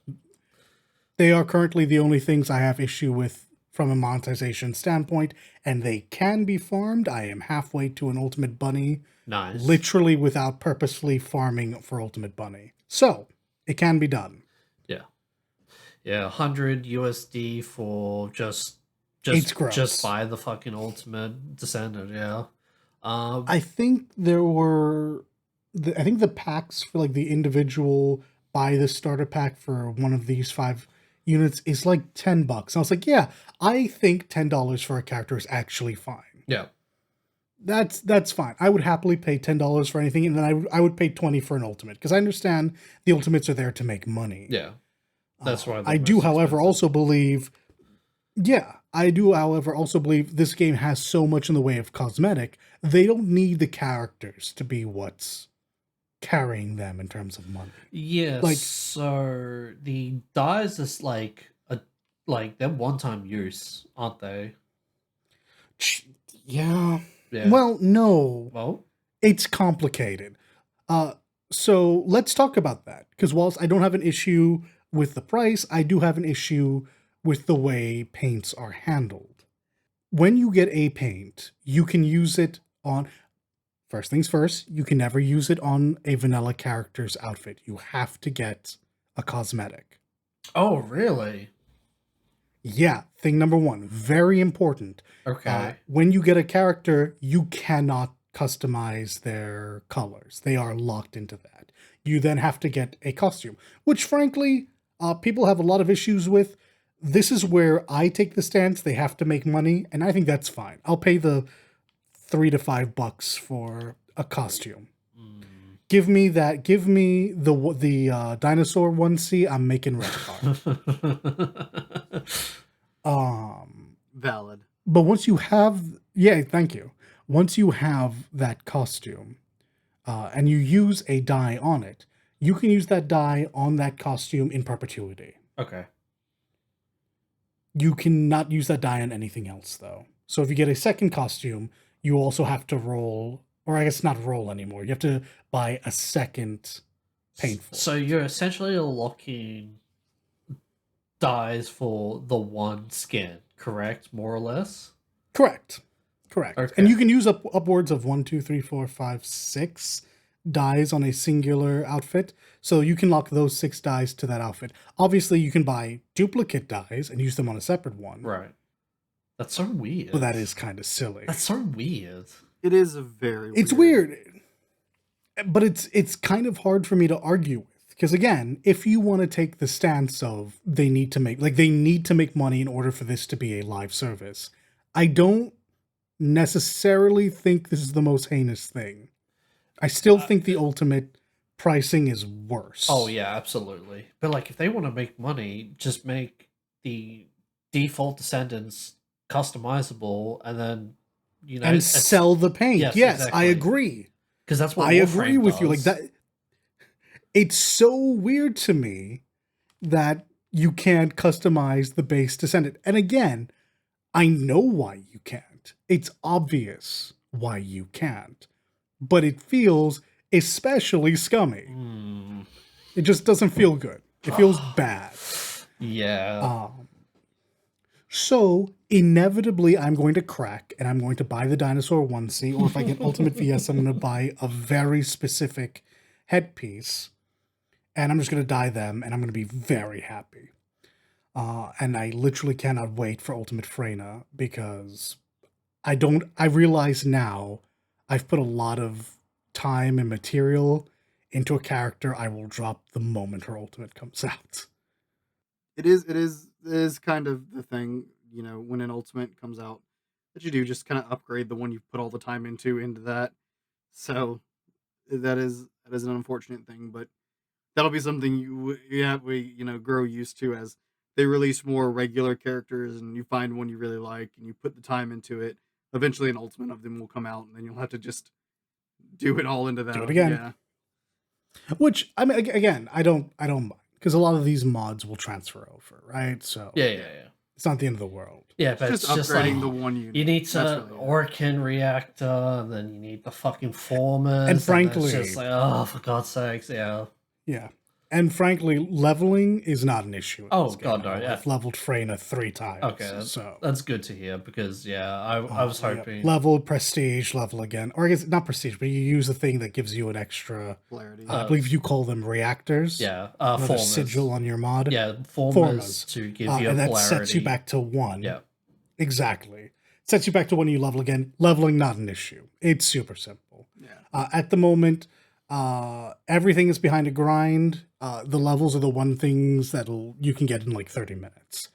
They are currently the only things I have issue with from a monetization standpoint, and they can be farmed. I am halfway to an ultimate bunny. Nice. Literally without purposefully farming for ultimate bunny. So, it can be done. Yeah. Yeah, 100 USD for just buy the fucking ultimate descendant, yeah. I think there were I think the packs for like the individual buy the starter pack for one of these 5 units is like $10. And I was like, yeah, I think $10 for a character is actually fine. Yeah. That's fine. I would happily pay $10 for anything, and then I would pay $20 for an ultimate because I understand the ultimates are there to make money. Yeah, that's why I do, however, also believe, yeah, I do, however, also believe this game has so much in the way of cosmetic, they don't need the characters to be what's carrying them in terms of money. Yeah, Like, so the dyes is like they're one-time use, aren't they? yeah. Yeah. Well, no. Well, It's complicated. Uh, so let's talk about that. Because whilst I don't have an issue with the price, I do have an issue with the way paints are handled. When you get a paint, you can use it on. First things first, you can never use it on a vanilla character's outfit. You have to get a cosmetic. oh really? Yeah, thing number one, very important. Okay. When you get a character, you cannot customize their colors. They are locked into that. You then have to get a costume, which frankly, people have a lot of issues with. This is where I take the stance. They have to make money, and I think that's fine. I'll pay the $3 to $5 for a costume. Give me that. Give me the dinosaur 1C. I'm making red car. Valid. But once you have, yeah, thank you. Once you have that costume, and you use a dye on it, you can use that dye on that costume in perpetuity. Okay. You cannot use that dye on anything else, though. So if you get a second costume, you also have to roll, or I guess not roll anymore. You have to buy a second paintful. So you're essentially locking dyes for the one skin, correct? More or less. Correct. Okay. And you can use upwards of 1, 2, 3, 4, 5, 6 dyes on a singular outfit. So you can lock those 6 dyes to that outfit. Obviously, you can buy duplicate dyes and use them on a separate one. Right. That's so weird. But that is kind of silly. That's so weird. It is a very. It's weird. But it's kind of hard for me to argue with. Because again, if you want to take the stance of they need to make money in order for this to be a live service, I don't necessarily think this is the most heinous thing. I still think the ultimate pricing is worse. Oh yeah, absolutely. But like, if they want to make money, just make the default descendants customizable, and then and sell the paint. Yes, exactly. I agree. Because that's what I Warframe agree with does. you. Like that, it's so weird to me that you can't customize the base descendant. And again, I know why you can't. It's obvious why you can't, but it feels especially scummy. It just doesn't feel good. It feels bad. Yeah. So inevitably, I'm going to crack and I'm going to buy the dinosaur 1C, or if I get Ultimate VS, I'm going to buy a very specific headpiece, and I'm just going to dye them, and I'm going to be very happy. And I literally cannot wait for Ultimate Freyna, because I realize now I've put a lot of time and material into a character I will drop the moment her ultimate comes out. It is kind of the thing, when an ultimate comes out, that you do just kind of upgrade the one you've put all the time into that. So that is an unfortunate thing, but that'll be something we grow used to as they release more regular characters, and you find one you really like and you put the time into it. Eventually an ultimate of them will come out, and then you'll have to just do it all into that. Do it again. Yeah. Which, I mean, again, I don't mind, because a lot of these mods will transfer over, right? So yeah. It's not the end of the world. Yeah, but Just it's just upgrading like the one unit. you need to That's really it. Orkin reactor, and then you need the fucking formers. And frankly- it's just like, oh, for God's sakes, yeah. Yeah. And frankly, leveling is not an issue. in Oh, this God, game. no, yeah. I've leveled Freyna 3 times. Okay, so that's good to hear, because I was yeah. hoping. Level, prestige, level again. Or I guess not prestige, but you use the thing that gives you an extra, Polarity. I believe you call them reactors. Yeah, Another formers. sigil on your mod. Yeah, formers Formers. to give you a and that polarity. sets you back to 1. Yeah. Exactly. Sets you back to 1 and you level again. Leveling, not an issue. It's super simple. Yeah. At the moment, everything is behind a grind. The levels are the one things you can get in like 30 minutes.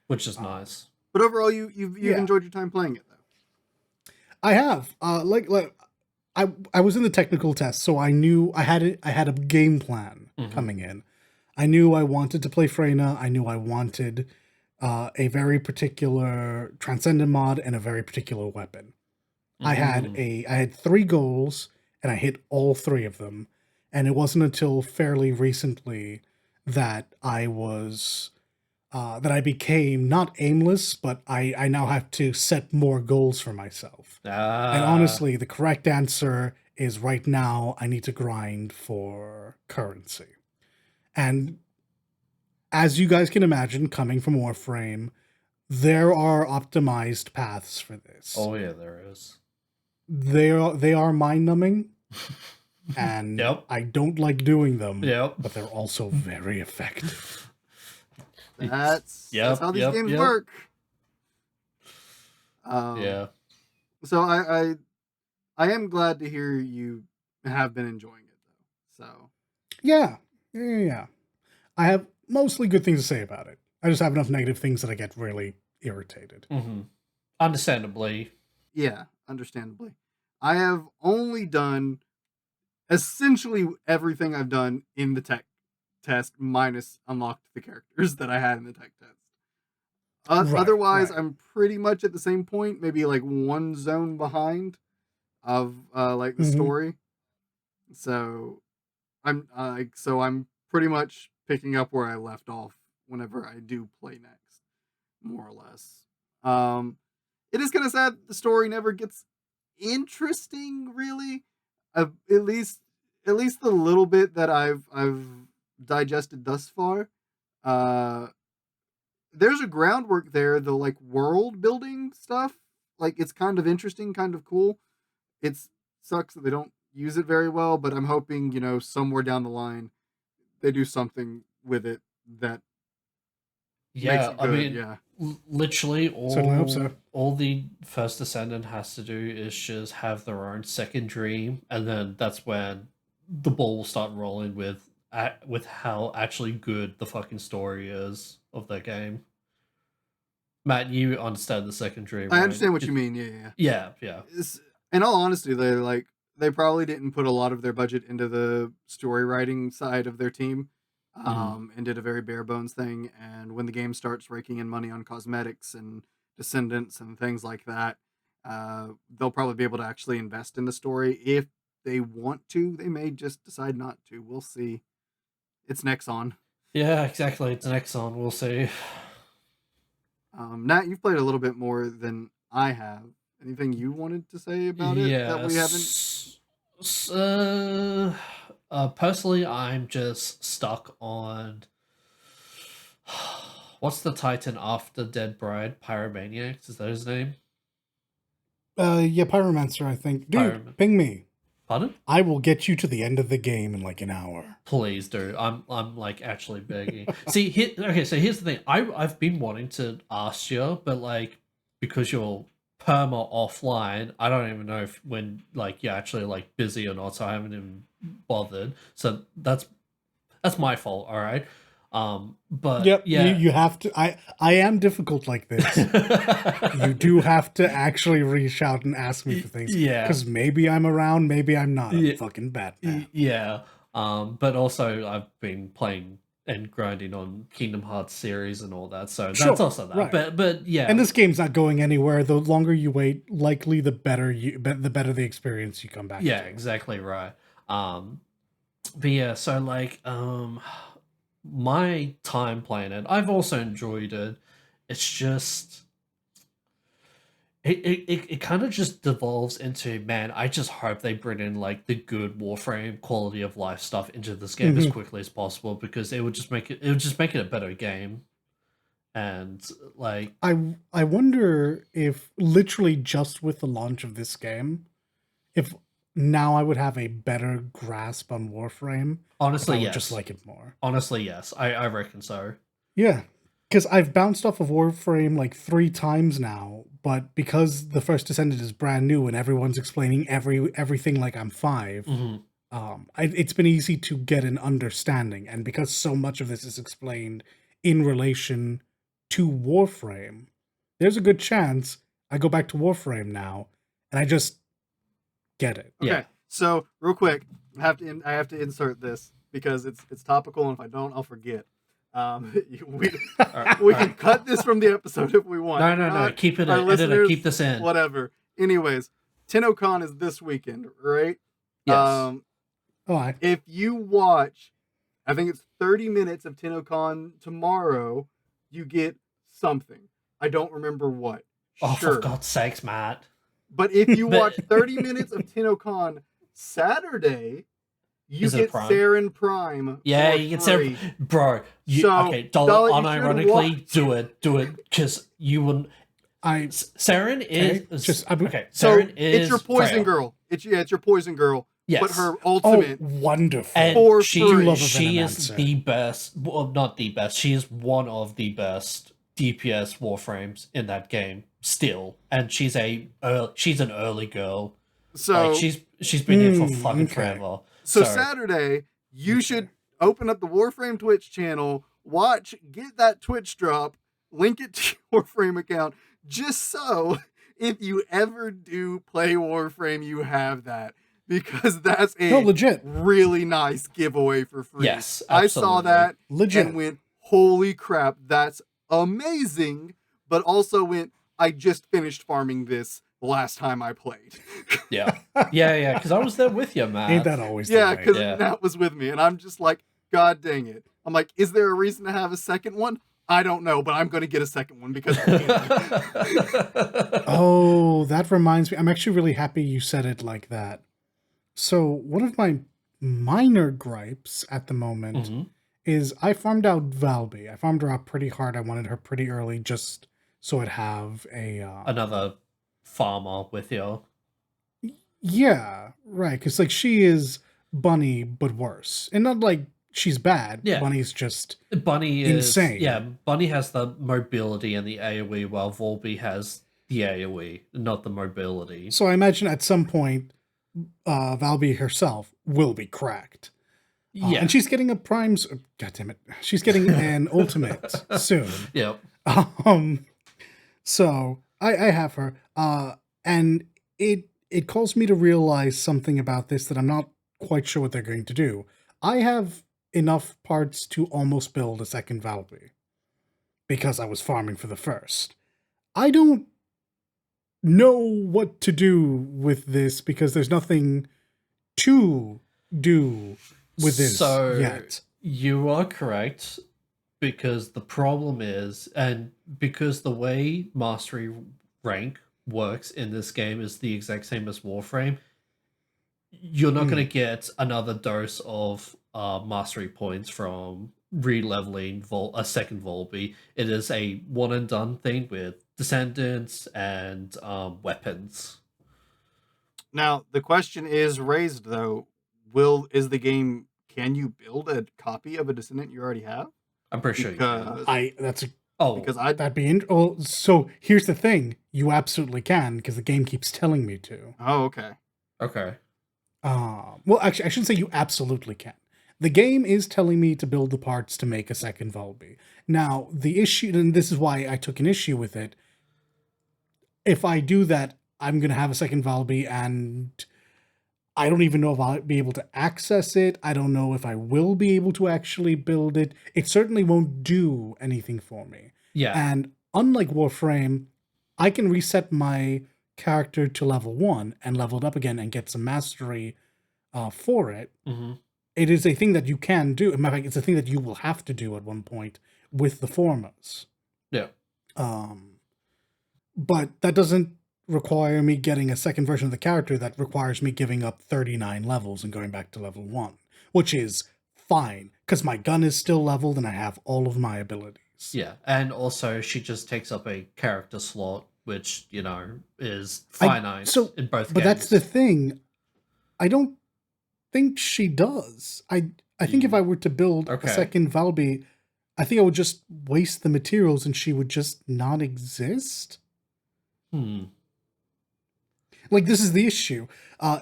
Which is nice. But overall, you've enjoyed your time playing it, though. I have. I was in the technical test, so I knew I had a game plan coming in. I knew I wanted to play Freyna. I knew I wanted a very particular transcendent mod, and a very particular weapon. I had 3 goals, and I hit all 3 of them. And it wasn't until fairly recently that I became not aimless, but I now have to set more goals for myself. And honestly, the correct answer is right now I need to grind for currency. And as you guys can imagine, coming from Warframe, there are optimized paths for this. Oh yeah, there is. They are mind numbing, and I don't like doing them. But they're also very effective. That's how these games work. Yeah. So I am glad to hear you have been enjoying it though. So yeah. I have mostly good things to say about it. I just have enough negative things that I get really irritated. Understandably. Yeah, understandably. I have only done essentially everything I've done in the tech test, minus unlocked the characters that I had in the tech test. Otherwise, I'm pretty much at the same point, maybe like one zone behind of like the story. So I'm pretty much picking up where I left off whenever I do play next, more or less. It is kind of sad the story never gets interesting, really. At least the little bit that I've digested thus far. There's a groundwork there, the like world building stuff. Like it's kind of interesting, kind of cool. It sucks that they don't use it very well, but I'm hoping, somewhere down the line they do something with it that makes it good. Literally So. all the First Descendant has to do is just have their own second dream, and then that's when the ball will start rolling with how actually good the fucking story is of that game. Matt, you understand the second dream, right? I understand what you mean. Yeah. In all honesty, they probably didn't put a lot of their budget into the story writing side of their team, and did a very bare bones thing. And when the game starts raking in money on cosmetics and descendants and things like that, they'll probably be able to actually invest in the story if they want to. They may just decide not to. We'll see. It's Nexon. Yeah, exactly. It's Nexon. We'll see. Nat, you've played a little bit more than I have. Anything you wanted to say about it that we haven't? Personally, I'm just stuck on what's the Titan after Dead Bride? Pyromaniacs? Is that his name? Yeah, Pyromancer, I think. Dude, ping me. Pardon? I will get you to the end of the game in like an hour. Please do. I'm like actually begging. See, so here's the thing. I've been wanting to ask you, but like because you're perma offline, I don't even know if when like you're actually like busy or not, so I haven't even bothered. So that's my fault, all right? But yep, yeah, you have to. I am difficult like this. You do have to actually reach out and ask me for things. Yeah, because maybe I'm around, maybe I'm not. I'm fucking Batman. Yeah. But also I've been playing and grinding on Kingdom Hearts series and all that, so that's also that. Right. But yeah, and this game's not going anywhere. The longer you wait, likely the better the experience you come back. Yeah, to. Exactly right. But yeah, so like my time playing it, I've also enjoyed it. It's just it kind of just devolves into, man, I just hope they bring in like the good Warframe quality of life stuff into this game as quickly as possible, because it would just make it a better game. And like I wonder if literally just with the launch of this game, if now I would have a better grasp on Warframe. Honestly, yes. Just like it more. Honestly, yes. I reckon so. Yeah. Because I've bounced off of Warframe like 3 times now, but because the First Descendant is brand new and everyone's explaining everything like I'm 5, it's been easy to get an understanding. And because so much of this is explained in relation to Warframe, there's a good chance I go back to Warframe now and I just get it. Okay, yeah. So real quick, I have to insert this because it's topical, and if I don't, I'll forget. We Alright, we can alright. cut this from the episode if we want. No, If no, no. not, Keep it our in. Editor, listeners, keep this in. whatever. Anyways, TennoCon is this weekend, right? Yes. If you watch, I think it's 30 minutes of TennoCon tomorrow, you get something. I don't remember what. Oh, Sure. for God's sakes, Matt. But if you But- watch 30 minutes of TennoCon Saturday, you Is it get Prime? Saren Prime. Yeah, for you get free. some, bro. So, Okay, Dollar, you should unironically, watch. do it, because you wouldn't. Saren is Saren is it's your poison Freya. girl. It's your poison girl. Yes. But her Oh, ultimate. wonderful. And For she, free. Love a she is Venomancer. the best. Well, not the best. She is one of the best DPS warframes in that game still, and she's an early girl. So She's been here for fucking okay. forever. So Saturday, you should open up the Warframe Twitch channel, get that Twitch drop, link it to your Warframe account, just so if you ever do play Warframe, you have that. Because that's a legit. really nice giveaway for free. Yes, I saw absolutely. that Legit. and went, holy crap, that's amazing. But also went, I just finished farming this the last time I played. Yeah, because I was there with you, man. Ain't that always Yeah, the way? because Yeah. Nat was with me, and I'm just like, God dang it. I'm like, is there a reason to have a second one? I don't know, but I'm going to get a second one because I can. Oh, that reminds me. I'm actually really happy you said it like that. So one of my minor gripes at the moment Mhm. is I farmed out Valby. I farmed her out pretty hard. I wanted her pretty early just so I'd have a... Another farmer with you. Yeah, right. Because like she is Bunny, but worse. And not like she's bad. Yeah. Bunny's just... Bunny is insane. Yeah, Bunny has the mobility and the AoE, while Volby has the AoE, not the mobility. So I imagine at some point, Valby herself will be cracked. Yeah, And she's getting a primes. God damn it. She's getting an ultimate soon. Yep. So I have her. And it calls me to realize something about this that I'm not quite sure what they're going to do. I have enough parts to almost build a second Valby because I was farming for the first. I don't know what to do with this because there's nothing to do with this So, yet. You are correct, because the problem is, and because the way mastery rank works in this game is the exact same as Warframe, you're not going to get another dose of mastery points from re-leveling a second Volby. It is a one and done thing with descendants and weapons. Now, the question is raised, though, can you build a copy of a Descendant you already have? I'm pretty sure you can. That'd be so here's the thing. You absolutely can, because the game keeps telling me to. Oh, okay. Okay. Well, actually, I shouldn't say you absolutely can. The game is telling me to build the parts to make a second Volby. Now, the issue, and this is why I took an issue with it, if I do that, I'm going to have a second Volby, and I don't even know if I'll be able to access it. I don't know if I will be able to actually build it. It certainly won't do anything for me. Yeah. And unlike Warframe, I can reset my character to level 1 and level it up again and get some mastery for it. Mm-hmm. It is a thing that you can do. In fact, it's a thing that you will have to do at one point with the Formers. Yeah. But that doesn't require me getting a second version of the character that requires me giving up 39 levels and going back to level 1, which is fine, because my gun is still leveled and I have all of my abilities. Yeah, and also she just takes up a character slot, which, is finite in both games. But that's the thing. I don't think she does. I think if I were to build a second Valby, I think I would just waste the materials and she would just not exist. Like, this is the issue.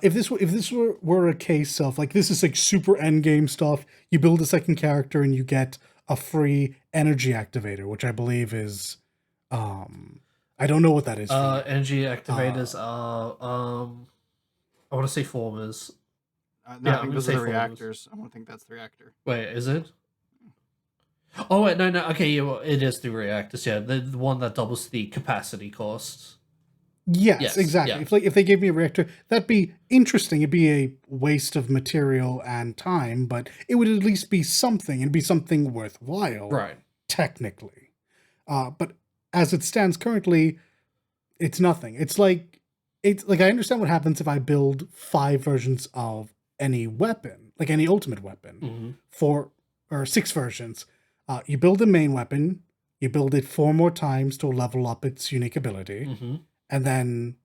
If this were a case of, like, this is like super endgame stuff, you build a second character and you get a free energy activator, which I believe is, I don't know what that is. Energy activators are, I want to say formers. No, I think those are the reactors. I don't think that's the reactor. Wait, is it? Oh wait, no, okay, yeah, well, it is the reactors, yeah, the one that doubles the capacity cost. Yes, Yes, exactly. yeah. If they gave me a reactor, that'd be interesting. It'd be a waste of material and time, but it would at least be something. It'd be something worthwhile, Right. technically. But as it stands currently, it's nothing. It's like I understand what happens if I build 5 versions of any weapon, like any ultimate weapon, Mm-hmm. or 6 versions. You build a main weapon, you build it 4 more times to level up its unique ability, Mm-hmm. and then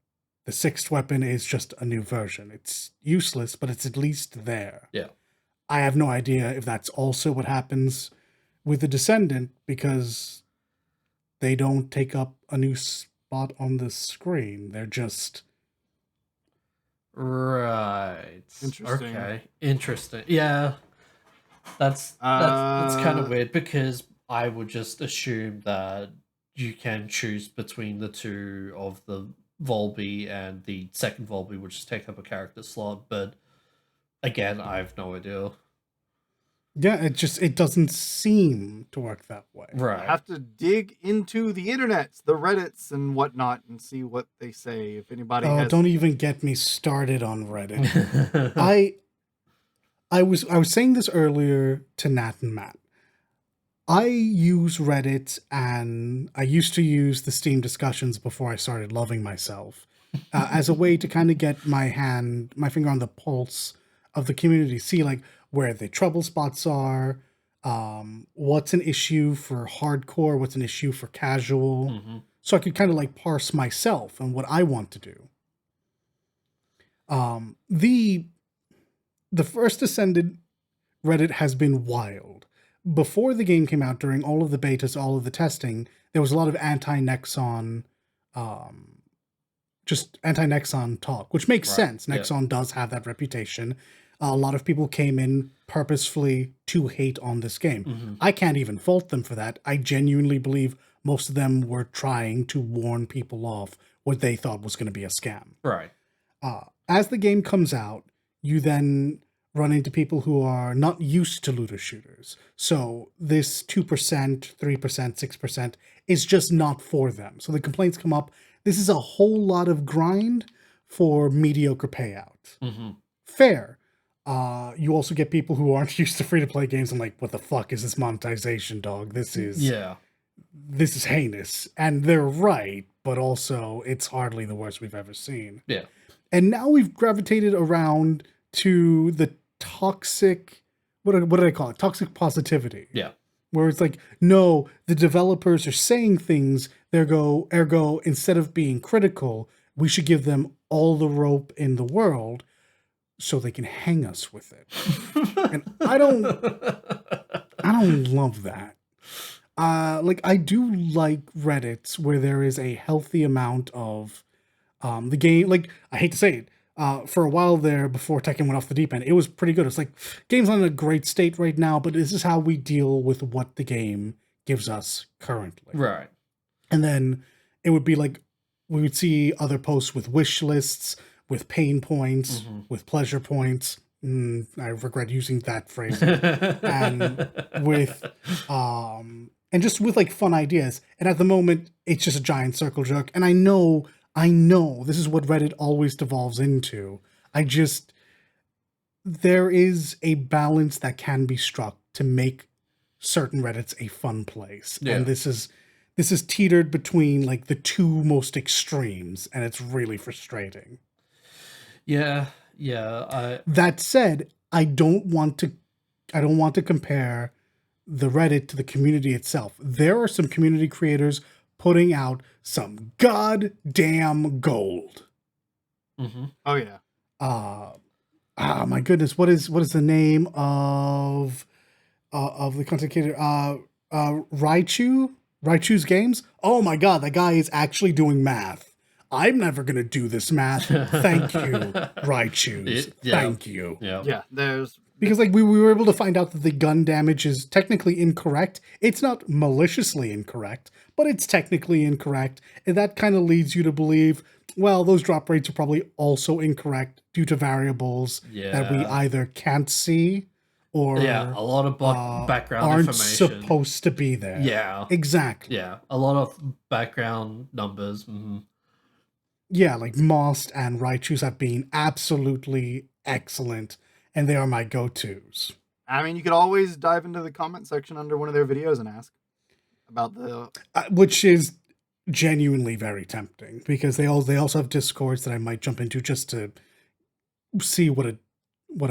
the 6th weapon is just a new version. It's useless, but it's at least there. Yeah. I have no idea if that's also what happens with the Descendant, because they don't take up a new spot on the screen. They're just Right. Interesting. Okay. Interesting. Yeah. That's kind of weird, because I would just assume that you can choose between the two of the Volby, and the second Volby would just take up a character slot, but again, I have no idea. yeah, it doesn't seem to work that way. Right. Have to dig into the internets, the Reddits and whatnot, and see what they say. If anybody Oh, has, don't even get me started on Reddit. I was saying this earlier to Nat and Matt. I use Reddit, and I used to use the Steam discussions before I started loving myself, as a way to kind of get my finger on the pulse of the community, see like where the trouble spots are, what's an issue for hardcore, what's an issue for casual, Mm-hmm. so I could kind of like parse myself and what I want to do. The first Ascended Reddit has been wild. Before the game came out, during all of the betas, all of the testing, there was a lot of anti-Nexon, just anti-Nexon talk, which makes Right, sense. yeah. Nexon does have that reputation. A lot of people came in purposefully to hate on this game. Mm-hmm. I can't even fault them for that. I genuinely believe most of them were trying to warn people off what they thought was going to be a scam. Right. As the game comes out, you then run into people who are not used to looter shooters. So this 2%, 3%, 6% is just not for them. So the complaints come up. This is a whole lot of grind for mediocre payout. Mm-hmm. Fair. You also get people who aren't used to free-to-play games and like, what the fuck is this monetization, dog? This is heinous. And they're right, but also it's hardly the worst we've ever seen. Yeah. And now we've gravitated around to the toxic, what did I call it? Toxic positivity. Yeah. Where it's like, no, the developers are saying things, ergo, instead of being critical, we should give them all the rope in the world so they can hang us with it. And I don't love that. Like, I do like Reddits where there is a healthy amount of the game. Like, I hate to say it, for a while there, before Tekken went off the deep end, it was pretty good. It's like, game's not in a great state right now, but this is how we deal with what the game gives us currently. Right. And then it would be like, we would see other posts with wish lists, with pain points, Mm-hmm. with pleasure points. I regret using that phrase. And with, and just with like fun ideas. And at the moment, it's just a giant circle jerk. And I know this is what Reddit always devolves into. There is a balance that can be struck to make certain Reddits a fun place. Yeah. And this is teetered between like the two most extremes, and it's really frustrating. Yeah. That said, I don't want to compare the Reddit to the community itself. There are some community creators putting out some goddamn gold. Mm-hmm. oh yeah, My goodness, what is the name of the content creator? Raichu's games. Oh my god, that guy is actually doing math. I'm never gonna do this math. Thank you, Raichu's. Thank you. Yeah. There's Because like we were able to find out that the gun damage is technically incorrect. It's not maliciously incorrect, but it's technically incorrect. And that kind of leads you to believe, well, those drop rates are probably also incorrect due to variables that we Yeah. either can't see or Yeah, a lot of background aren't information. supposed to be there. Yeah. Exactly. Yeah, a lot of background numbers. Yeah, like Most and Raichus have been absolutely excellent, and they are my go-tos. I mean, you could always dive into the comment section under one of their videos and ask about the. Which is genuinely very tempting, because they also have Discords that I might jump into just to see what a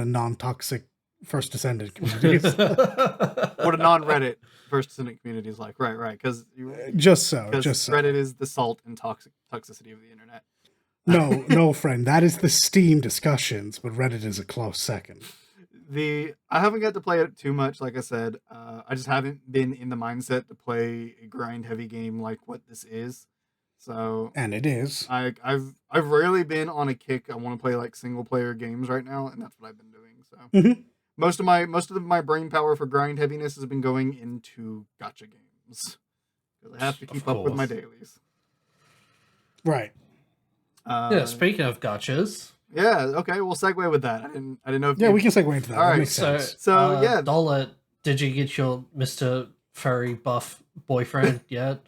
non-toxic First Descendant community is. What a non-Reddit First Descendant community is like. Right. Because just so. Reddit is the salt and toxicity of the internet. No, friend. That is the Steam discussions, but Reddit is a close second. I haven't got to play it too much, like I said. I just haven't been in the mindset to play a grind-heavy game like what this is. So, and it is. I've rarely been on a kick. I want to play like single-player games right now, and that's what I've been doing. So, most of my brain power for grind heaviness has been going into gacha games because I have to keep up with my dailies. Right. Yeah. Speaking of gachas. Yeah. Okay. We'll segue with that. I didn't know. If we can segue into that. All right. That makes sense. So yeah. Dola, did you get your Mr. Furry Buff boyfriend yet?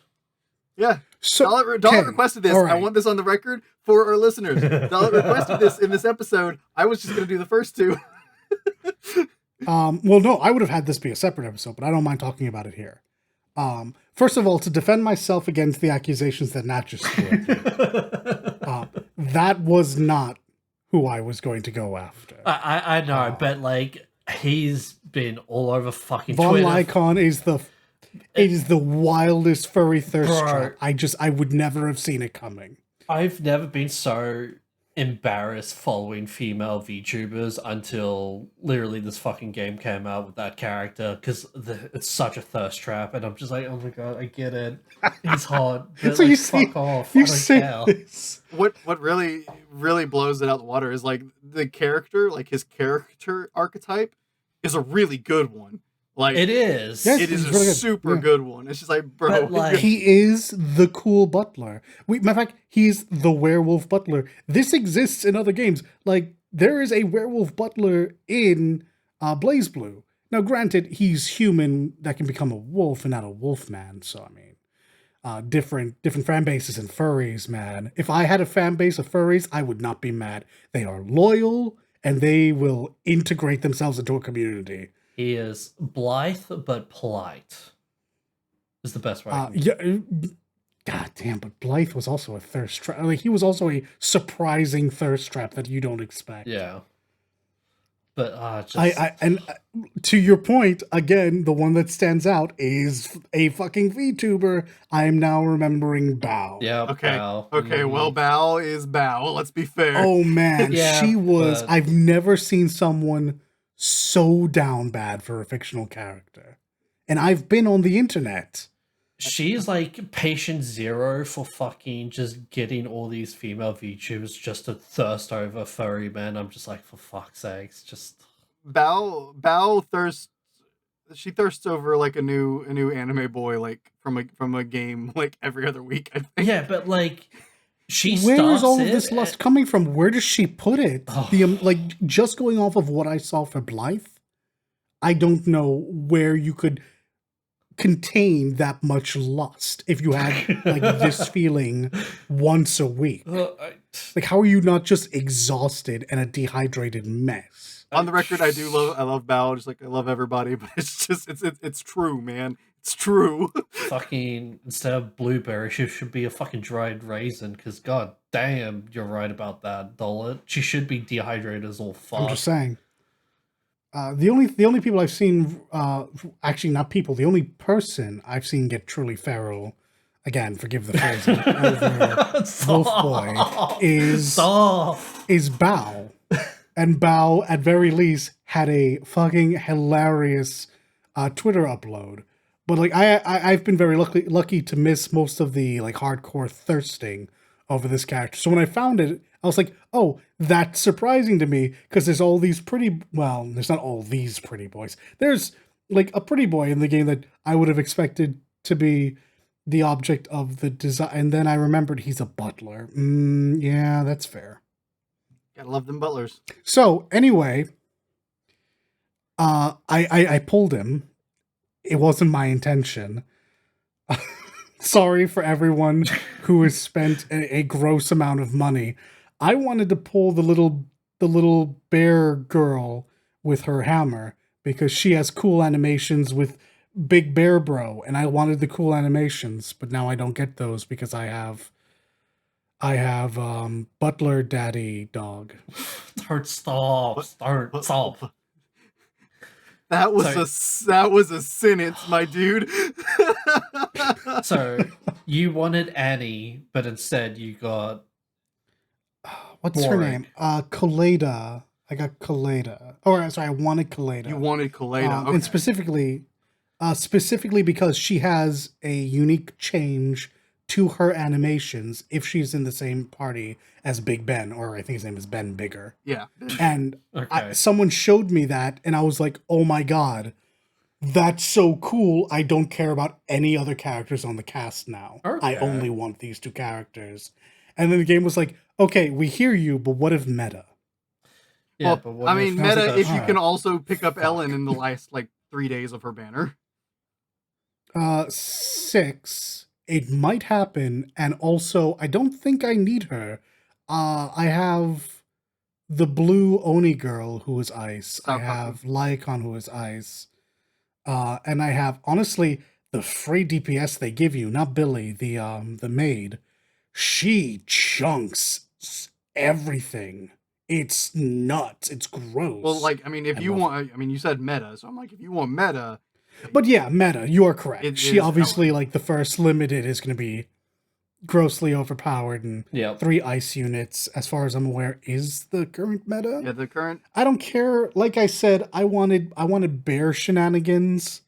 Yeah. So Dollar requested this. Right. I want this on the record for our listeners. Dollar requested this in this episode. I was just going to do the first two. Well, no, I would have had this be a separate episode, but I don't mind talking about it here. First of all, to defend myself against the accusations that Nat just threw, that was not who I was going to go after. I know, but like he's been all over fucking Von Twitter. Lycon is the wildest furry thirst trap. I would never have seen it coming. I've never been so embarrassed following female VTubers until literally this fucking game came out with that character, because it's such a thirst trap, and I'm just like, oh my god, I get it. He's hot. But, so like, you fuck off. You I don't see care. this. What really blows it out the water is like the character, like his character archetype is a really good one. Like it is. Yes, it is a really super good one. It's just like, bro, like, he is the cool butler. Matter of fact, he's the werewolf butler. This exists in other games. Like there is a werewolf butler in Blaze Blue. Now, granted, he's human that can become a wolf and not a wolf man. So I mean, different fan bases and furries, man. If I had a fan base of furries, I would not be mad. They are loyal and they will integrate themselves into a community. He is blithe but polite. Is the best way. Yeah, god damn, but Blythe was also a thirst trap. Like he was also a surprising thirst trap that you don't expect. Yeah. But and to your point, again, the one that stands out is a fucking VTuber. I am now remembering Bao. Yeah. Okay. Bao. Okay. Well, Bao is Bao. Let's be fair. Oh man, Yeah, she was. but- I've never seen someone so down bad for a fictional character, and I've been on the internet. She's like patient zero for fucking just getting all these female VTubers just to thirst over furry men. I'm just like, for fuck's sakes, just Bao thirsts. She thirsts over like a new anime boy, like from a game, like every other week. I think. yeah, but like she Where starts is all of it this lust coming from? Where does she put it? Oh. Like just going off of what I saw for Blythe, I don't know where you could contain that much lust if you had like this feeling once a week. Like, how are you not just exhausted and a dehydrated mess? On the record, I love Bao, just like I love everybody, but it's just it's true, man. It's true. fucking instead of blueberry, she should be a fucking dried raisin. Because god damn, you're right about that, Dolet. She should be dehydrated as all fuck. I'm just saying. The only people I've seen, actually not people, the only person I've seen get truly feral, again, forgive the phrasing, over Wolf Boy is Bao. And Bao, at very least, had a fucking hilarious Twitter upload. But like I've been very lucky to miss most of the like hardcore thirsting over this character. So when I found it, I was like, oh, that's surprising to me, because there's all these there's not all these pretty boys. There's like a pretty boy in the game that I would have expected to be the object of the design. And then I remembered he's a butler. Yeah, that's fair. Gotta love them butlers. So anyway, I pulled him. It wasn't my intention. Sorry for everyone who has spent a gross amount of money. I wanted to pull the little bear girl with her hammer because she has cool animations with Big Bear Bro, and I wanted the cool animations, but now I don't get those because I have Butler Daddy Dog. Don't stop. Don't stop. That was that was a sentence, my dude. So you wanted Annie, but instead you got What's her Warwick. name? Kaleda. I got Kaleda. Oh, sorry, I wanted Kaleda. You wanted Kaleda, okay. And specifically because she has a unique change to her animations if she's in the same party as Big Ben, or I think his name is Ben Bigger. Yeah. And Okay. someone showed me that, and I was like, oh my god, that's so cool. I don't care about any other characters on the cast now. Okay. I only want these two characters. And then the game was like, okay, we hear you, but what if meta? Yeah, Well, but what I mean, if meta, if you alright, can also pick up fuck. Ellen in the last, like, 3 days of her banner. 6. It might happen, and also, I don't think I need her. I have the blue Oni girl who is ice. I South have Lycon who is ice. And I have, honestly, the free DPS they give you, not Billy, the maid. She chunks everything. It's nuts. It's gross. Well, like, I mean, if I you love want, I mean, you said meta, so I'm like, if you want meta, But yeah, meta, you are correct. It She is obviously, Ellen. like, the first limited is going to be grossly overpowered, and Yep. 3 ice units, as far as I'm aware, is the current meta. yeah, the current, I don't care. Like I said, I wanted bear shenanigans.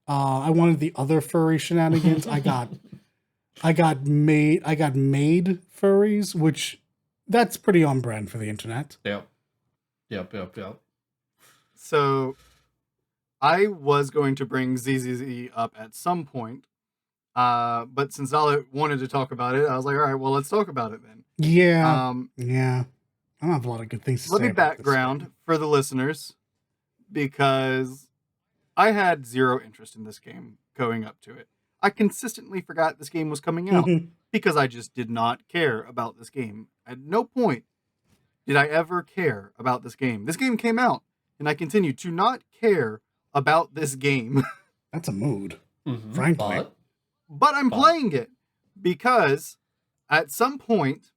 I wanted the other furry shenanigans. I got made furries, which that's pretty on brand for the internet. Yep. so I was going to bring ZZZ up at some point, but since Zala wanted to talk about it, I was like, all right, well, let's talk about it then. Yeah, yeah. I don't have a lot of good things to Let say me about this background game. for the listeners, because I had zero interest in this game going up to it. I consistently forgot this game was coming out because I just did not care about this game. At no point did I ever care about this game. This game came out, and I continue to not care about this game. That's a mood, Mhm, frankly. But I'm playing it because at some point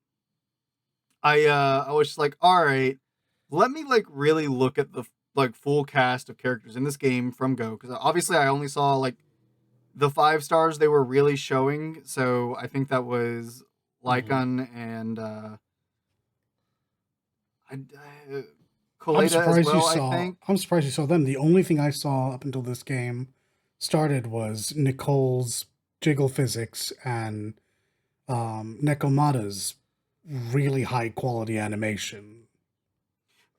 I was just like, all right, let me like really look at the like full cast of characters in this game from Go, because obviously I only saw like the 5 stars they were really showing. So I think that was Lycon and Koleda as well, I think. I'm surprised you saw them. The only thing I saw up until this game started was Nicole's jiggle physics and Nekomata's really high quality animation.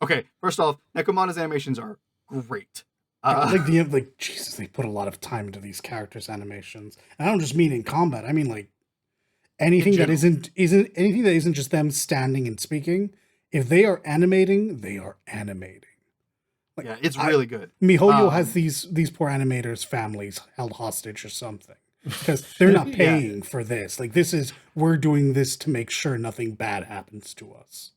Okay, first off, Nekomata's animations are great. Jesus, they put a lot of time into these characters' animations. And I don't just mean in combat. I mean like anything that isn't anything that isn't just them standing and speaking. If they are animating, they are animating. Like, yeah, it's really good. MiHoYo has these poor animators' families held hostage or something because they're not paying for this. Like, this is, we're doing this to make sure nothing bad happens to us.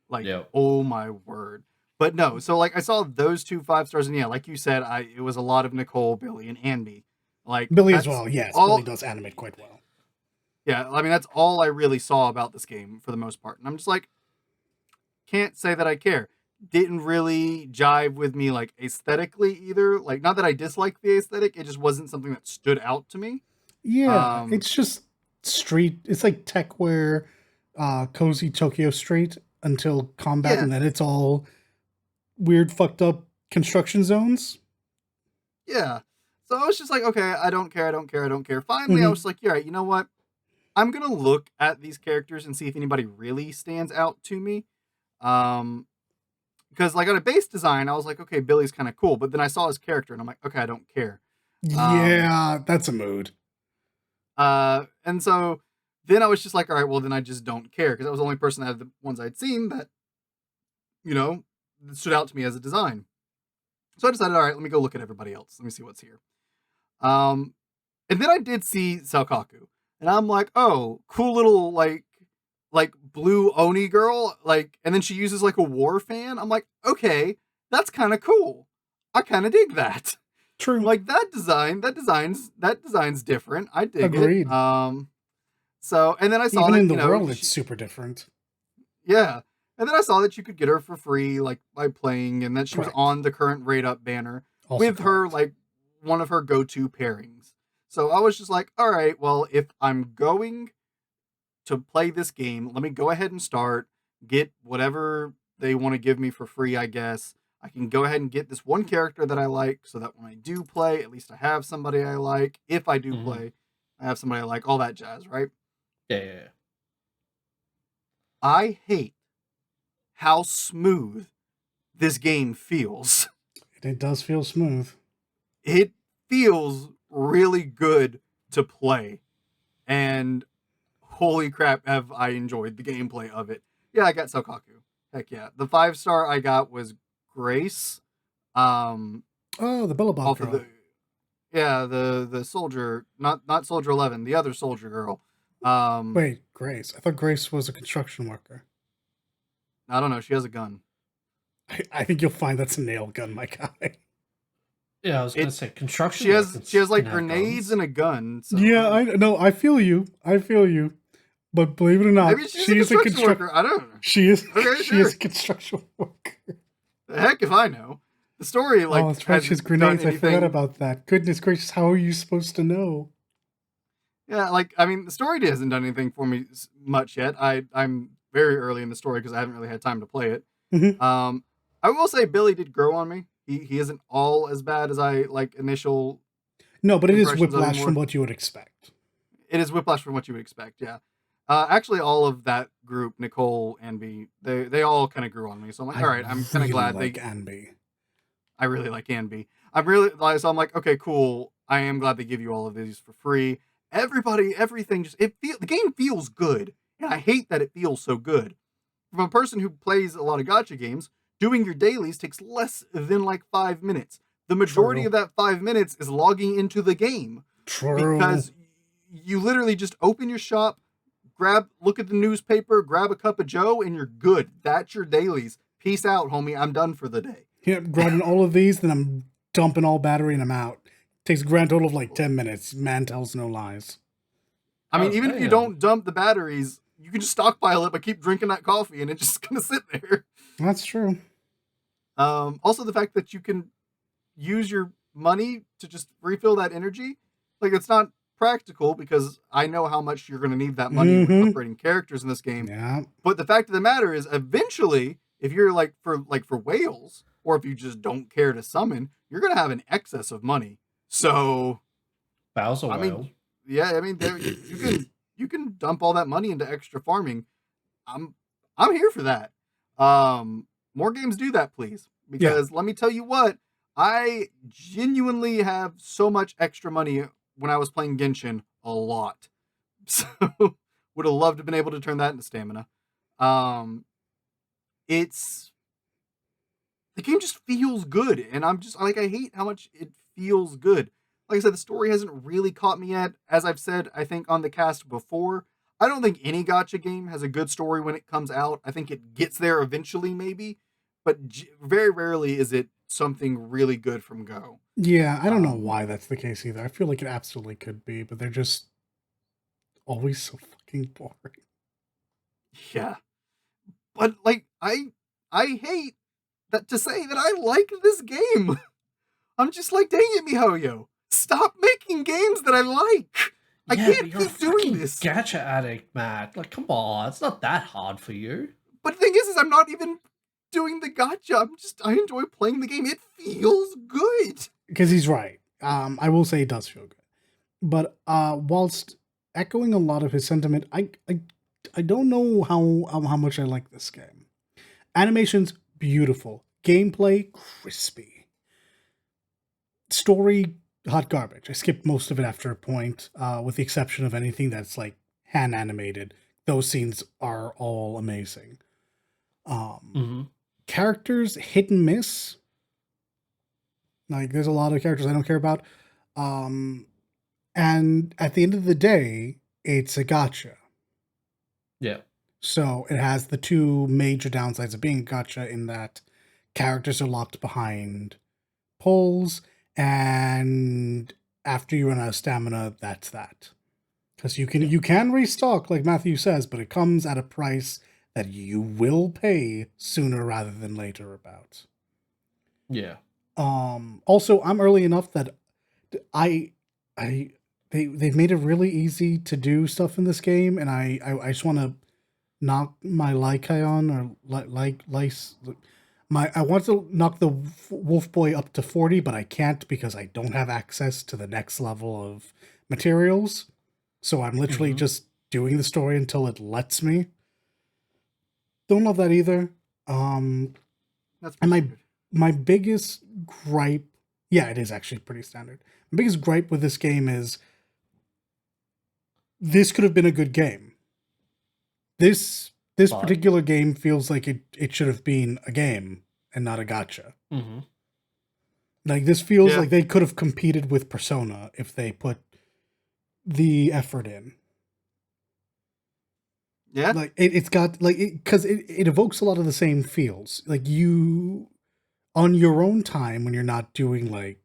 Like, oh my word. But no, so like I saw those 2 5 stars, and yeah, like you said, it was a lot of Nicole, Billy, and Andy. Like Billy as well, yes. Billy does animate quite well. Yeah, I mean that's all I really saw about this game for the most part. And I'm just like, can't say that I care. Didn't really jive with me like aesthetically either. Like, not that I dislike the aesthetic, it just wasn't something that stood out to me. Yeah, it's just street. It's like Techwear, cozy Tokyo Street until combat, and then it's all weird, fucked up construction zones. Yeah. So I was just like, okay, I don't care. Finally, I was like, yeah, you know what? I'm gonna look at these characters and see if anybody really stands out to me. Because like on a base design, I was like, okay, Billy's kind of cool, but then I saw his character and I'm like, okay, I don't care. Yeah, that's a mood. And so then I was just like, all right, well then I just don't care, because I was the only person out of the ones I'd seen that, you know, stood out to me as a design. So I decided, all right, let me go look at everybody else. Let me see what's here. And then I did see Salkaku, and I'm like, oh, cool little like blue Oni girl, like, and then she uses like a war fan. I'm like, okay, that's kind of cool. I kind of dig that. True. Like that design's different. I dig Agreed. it. So and then I saw Even that in the world, it's super different. yeah, and then I saw that you could get her for free, like by playing, and that she was Correct. on the current rate up banner Also with her correct. like one of her go-to pairings. So I was just like, all right, well, if I'm going to play this game, let me go ahead and start, get whatever they want to give me for free, I guess. I can go ahead and get this one character that I like so that when I do play, at least I have somebody I like. If I do Mhm. play, I have somebody I like, all that jazz, right? Yeah. I hate how smooth this game feels. It does feel smooth. It feels really good to play. And holy crap, have I enjoyed the gameplay of it. Yeah, I got Sokaku. Heck yeah. The 5-star I got was Grace. Oh, the Billabong Off of girl. the soldier, not Soldier 11, the other soldier girl. Wait, Grace. I thought Grace was a construction worker. I don't know, she has a gun. I think you'll find that's a nail gun, my guy. Yeah, I was gonna say construction She has workers like can have grenades guns. and a gun. So Yeah, I know. I feel you. But believe it or not, maybe she's a construction worker. I don't know. She is. Okay, She is sure. a construction worker. The heck if I know. The story Oh, that's right. She has hasn't done grenades. I forgot anything. about that. Goodness gracious, how are you supposed to know? Yeah, like I mean, the story hasn't done anything for me much yet. I'm very early in the story because I haven't really had time to play it. Mhm. I will say Billy did grow on me. He isn't all as bad as I like initial No, but it is impressions of him whiplash from were. what you would expect. It is whiplash from what you would expect. Yeah. Actually, all of that group, Nicole, Anby, they all kind of grew on me. So I'm like, I all right, I'm kind of really glad like they. Anby. I really like Anby. I'm really like, so I'm like, okay, cool. I am glad they give you all of these for free. Everybody, everything, just the game feels good, and I hate that it feels so good. From a person who plays a lot of gacha games, doing your dailies takes less than like 5 minutes. The majority True. of that 5 minutes is logging into the game True. because you literally just open your shop, look at the newspaper, grab a cup of Joe, and you're good. That's your dailies. Peace out, homie. I'm done for the day. Yeah, grabbing all of these, then I'm dumping all battery and I'm out. Takes a grand total of like 10 minutes. Man tells no lies. I mean, Oh even if you damn. don't dump the batteries, you can just stockpile it, but keep drinking that coffee, and it's just gonna sit there. That's true. Also, the fact that you can use your money to just refill that energy, like it's not practical because I know how much you're gonna need that money with Mm-hmm. upgrading characters in this game. Yeah. But the fact of the matter is, eventually, if you're for whales, or if you just don't care to summon, you're gonna have an excess of money. So Bowser I whale. mean, yeah, I mean, you can dump all that money into extra farming. I'm I'm here for that. More games do that, please, because let me tell you what, I genuinely have so much extra money when I was playing Genshin, a lot. So would have loved to have been able to turn that into stamina. Um, it's the game just feels good, and I'm just like I hate how much it feels good. Like I said, the story hasn't really caught me yet. As I've said, I think on the cast before, I don't think any gotcha game has a good story when it comes out. I think it gets there eventually, maybe, but very rarely is it something really good from Go. Yeah, I don't know Um, why that's the case either. I feel like it absolutely could be, but they're just always so fucking boring. yeah, but like I hate that to say that I like this game. I'm just like, dang it, MiHoYo. Stop making games that I like. I Yeah, but can't you're a keep doing fucking this. gacha addict, Matt. Like, come on, it's not that hard for you. But the thing is I'm not even doing the gotcha. I enjoy playing the game. It feels good. Because he's right. I will say it does feel good. But whilst echoing a lot of his sentiment, I don't know how much I like this game. Animation's beautiful. Gameplay, crispy. Story, hot garbage. I skipped most of it after a point, with the exception of anything that's like hand animated. Those scenes are all amazing. Mm-hmm. Characters, hit and miss. Like, there's a lot of characters I don't care about. Um, and at the end of the day, it's a gotcha. Yeah. So it has the two major downsides of being a gotcha in that characters are locked behind poles, and after you run out of stamina, that's that. Because you can restock, like Matthew says, but it comes at a price that you will pay sooner rather than later about. Yeah. Also, I'm early enough that I I they've made it really easy to do stuff in this game, and I just want to knock my Lycaon or lice my I want to knock the Wolf Boy up to 40, but I can't because I don't have access to the next level of materials. So I'm literally Mhm. just doing the story until it lets me. Don't love that either. That's And pretty standard. my biggest gripe, yeah, it is actually pretty standard. My biggest gripe with this game is this could have been a good game. This But particular game feels like it should have been a game and not a gotcha. mhm. Like, this feels Yeah. like they could have competed with Persona if they put the effort in. Yeah. Like, it's got like because it evokes a lot of the same feels. Like, you on your own time when you're not doing like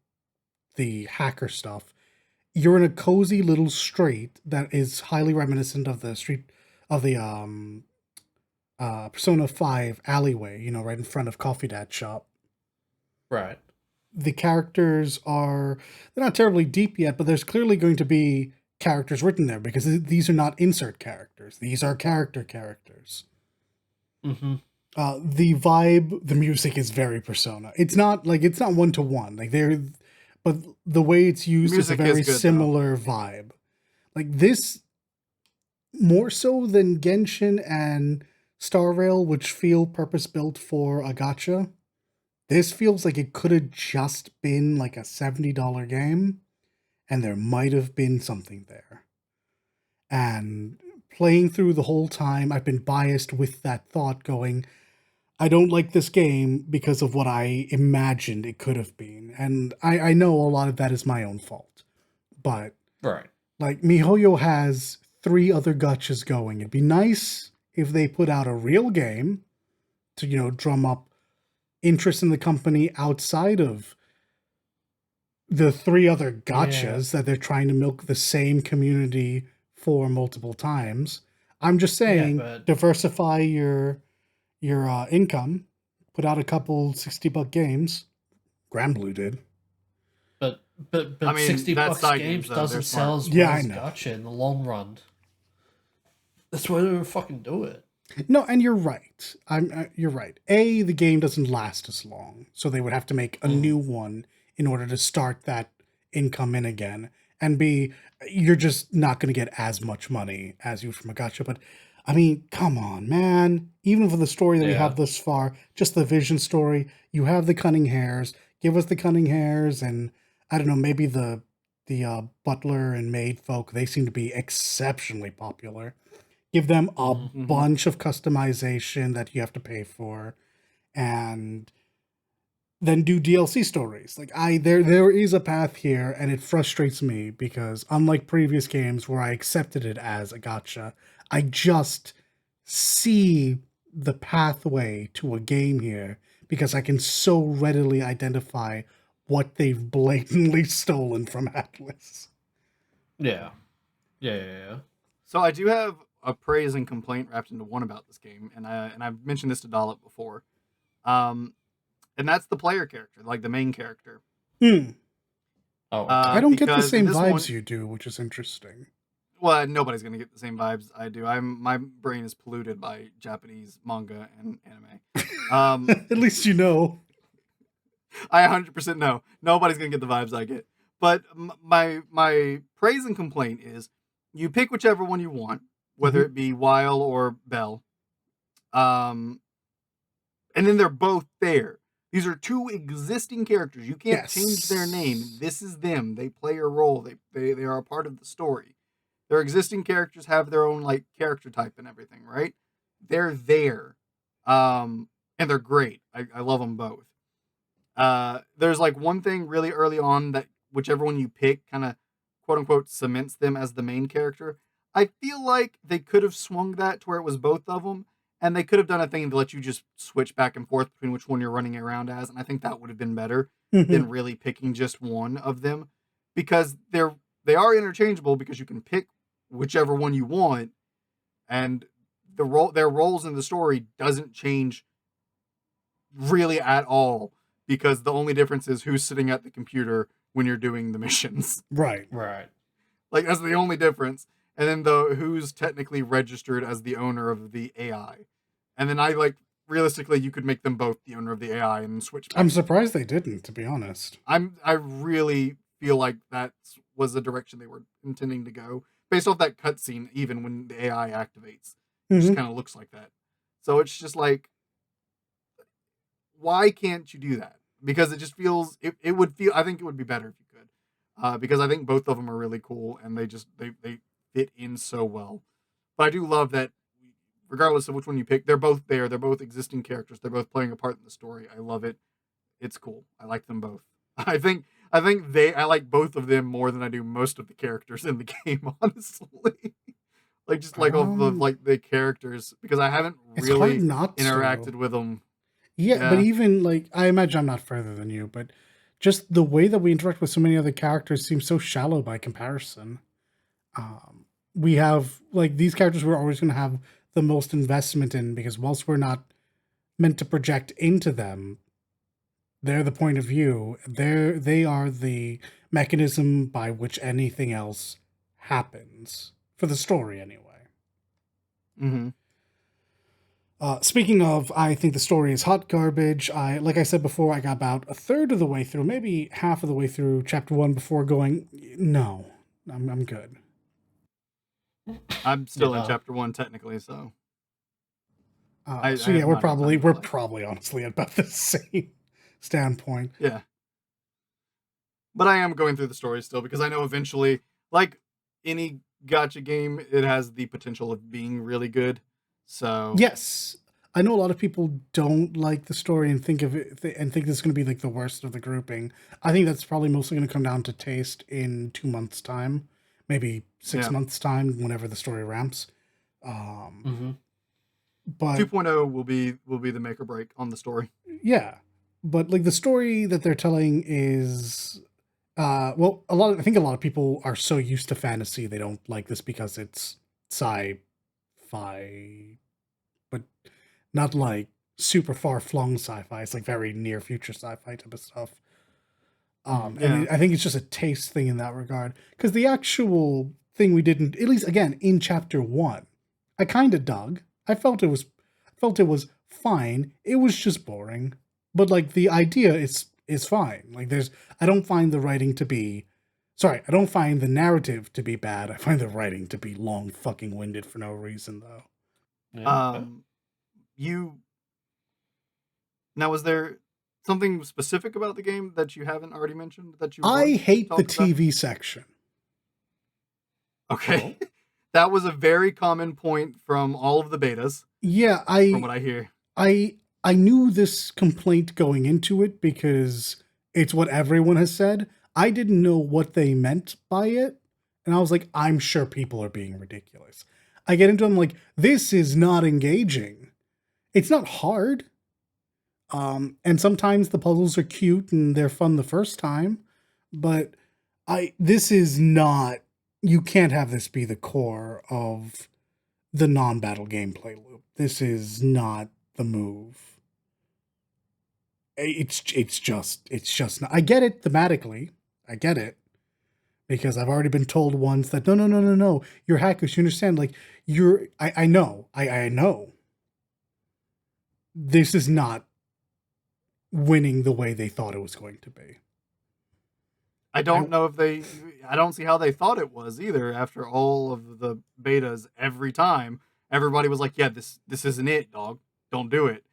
the hacker stuff, you're in a cozy little street that is highly reminiscent of the street of the Persona 5 alleyway, right in front of Coffee Dad's shop. Right. The characters are, they're not terribly deep yet, but there's clearly going to be characters written there because these are not insert characters. These are characters. Mhm. The vibe, the music is very Persona. It's not one to one. Like, but the way it's used is a Music is very good, though. similar vibe. Like, this, more so than Genshin and Star Rail, which feel purpose built for a gacha. This feels like it could have just been like a $70 game, and there might have been something there. And playing through the whole time, I've been biased with that thought going, I don't like this game because of what I imagined it could have been. And I know a lot of that is my own fault. But, Right. like, MiHoYo has 3 other gachas going. It'd be nice if they put out a real game to, drum up interest in the company outside of the 3 other Yeah. gotchas that they're trying to milk the same community for multiple times. I'm just Yeah, saying, but diversify your income. Put out a couple $60 games. Granblue did. but I mean, 60 that's bucks side games games, though. They're doesn't sell smart. as Yeah, well I as know. gacha in the long run. That's why they fucking do it. No, and you're right. You're right. A, the game doesn't last as long, so they would have to make a new one in order to start that income in again. And B, you're just not going to get as much money as you from a gacha. But I mean, come on, man. Even for the story that we Yeah. have thus far, just the vision story, you have the cunning hairs. Give us the cunning hairs, and I don't know, maybe the butler and maid folk. They seem to be exceptionally popular. Give them a Mhm. bunch of customization that you have to pay for, and then do DLC stories. Like, there is a path here, and it frustrates me because unlike previous games where I accepted it as a gotcha, I just see the pathway to a game here because I can so readily identify what they've blatantly stolen from Atlas. Yeah. Yeah. So I do have a praise and complaint wrapped into one about this game, and I've mentioned this to Dollop before, um, and that's the player character, like the main character, Oh, okay. I don't get the because in same this vibes one, you do, which is interesting. well, nobody's gonna get the same vibes I do. My brain is polluted by Japanese manga and anime. At least you know. I 100% know nobody's gonna get the vibes I get. But my praise and complaint is, you pick whichever one you want, whether Mhm. it be Weil or Bell, um, and then they're both there. These are two existing characters. You can't change their name. Yes. This is them. They play a role. They are a part of the story. Their existing characters have their own like character type and everything, right? They're there, and they're great. I love them both. There's like one thing really early on that whichever one you pick kind of quote unquote cements them as the main character. I feel like they could have swung that to where it was both of them, and they could have done a thing to let you just switch back and forth between which one you're running around as, and I think that would have been better Hmm. than really picking just one of them, because they are interchangeable because you can pick whichever one you want, and their roles in the story doesn't change really at all, because the only difference is who's sitting at the computer when you're doing the missions. Right. Right. Like that's the only difference. And then the who's technically registered as the owner of the AI. And then I like realistically you could make them both the owner of the AI and switch back I'm and forth. surprised they didn't, to be honest. I really feel like that was the direction they were intending to go. Based off that cutscene, even when the AI activates. It just Hmm. kind of looks like that. So it's just like, why can't you do that? Because it just feels it would feel, I think it would be better if you could. Because I think both of them are really cool and they fit in so well. But I do love that regardless of which one you pick, they're both there. They're both existing characters. They're both playing a part in the story. I love it. It's cool. I like them both. I like both of them more than I do most of the characters in the game, honestly. Like just like of the Um, like the characters, because I haven't it's hard really not to. interacted with them. Yeah, but Yeah. even like I imagine I'm not further than you, but just the way that we interact with so many other characters seems so shallow by comparison. Um, we have like these characters we're always going to have the most investment in because whilst we're not meant to project into them, they're the point of view. They are the mechanism by which anything else happens for the story anyway. Mm-hmm. Speaking of, I think the story is hot garbage. Like I said before, I got about a third of the way through, maybe half of the way through chapter one before going, no, I'm good. I'm still in Yeah. chapter one technically, so So I yeah, have we're not had time probably to we're play. probably honestly at about the same standpoint. Yeah, but I am going through the story still because I know eventually, like any gotcha game, it has the potential of being really good. So Yes, I know a lot of people don't like the story and think of it and think this is going to be like the worst of the grouping. I think that's probably mostly going to come down to taste in 2 months' time, maybe six yeah, months' time, whenever the story ramps. Um, Hmm. but 2.0 will be the make or break on the story. yeah, but like the story that they're telling is well, I think a lot of people are so used to fantasy they don't like this because it's sci-fi, but not like super far flung sci-fi. It's like very near future sci-fi type of stuff. Yeah, I think it's just a taste thing in that regard because the actual thing we didn't, at least again in chapter one, I kind of dug. Felt it was fine. It was just boring, but like the idea is fine. Like there's, I don't find the writing to be, sorry, I don't find the narrative to be bad. I find the writing to be long fucking winded for no reason though. Yeah. Okay. um, you now was there something specific about the game that you haven't already mentioned that you I want to hate the talk about? TV section. Okay, Oh. that was a very common point from all of the betas, Yeah, from what I hear. I I knew this complaint going into it because it's what everyone has said. I didn't know what they meant by it, and I was like, I'm sure people are being ridiculous. I get into them like, this is not engaging. It's not hard. And sometimes the puzzles are cute and they're fun the first time, but I this is not, you can't have this be the core of the non-battle gameplay loop. This is not the move. It's just not. I get it thematically. I get it because I've already been told once that no, you're hackers. You understand? Like you're. I know. I know. This is not winning the way they thought it was going to be. I I don't know if they. I don't see how they thought it was either. After all of the betas, every time everybody was like, "Yeah, this isn't it, dog. Don't do it."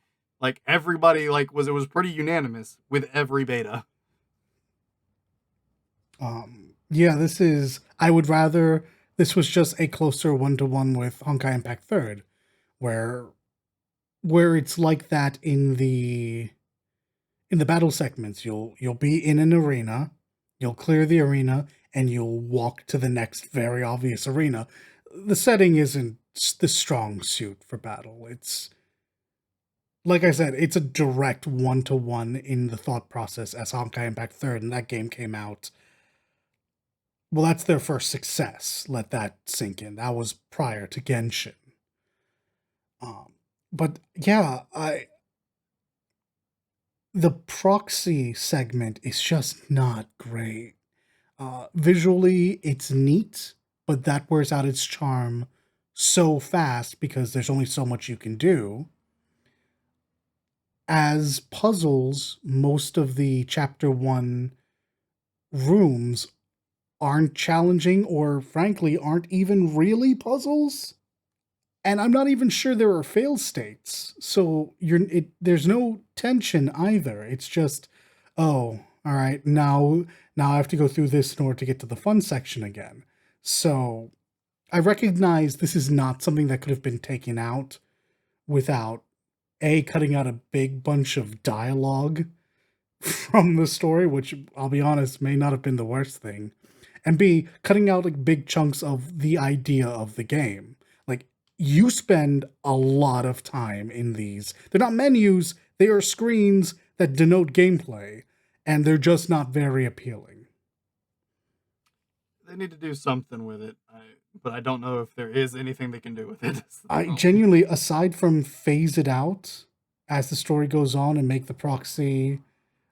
Like everybody like was, it was pretty unanimous with every beta. yeah. This is. I would rather this was just a closer 1-to-1 with Honkai Impact Third, where it's like that in the in the battle segments, you'll be in an arena, you'll clear the arena, and you'll walk to the next very obvious arena. The setting isn't the strong suit for battle. It's like I said, it's a direct one-to-one in the thought process as Honkai Impact 3rd, and that game came out. Well, that's their first success. Let that sink in. That was prior to Genshin. But yeah, the proxy segment is just not great. Visually, it's neat, but that wears out its charm so fast because there's only so much you can do. As puzzles, most of the Chapter 1 rooms aren't challenging or, frankly, aren't even really puzzles. And I'm not even sure there are fail states. So there's no tension either. It's just, oh, all right, now I have to go through this in order to get to the fun section again. So I recognize this is not something that could have been taken out without cutting out a big bunch of dialogue from the story, which I'll be honest may not have been the worst thing, and B, cutting out like big chunks of the idea of the game. Like, you spend a lot of time in these. They're not menus, they are screens that denote gameplay, and they're just not very appealing. They need to do something with it, but I don't know if there is anything they can do with it. I genuinely, aside from phase it out as the story goes on and make the proxy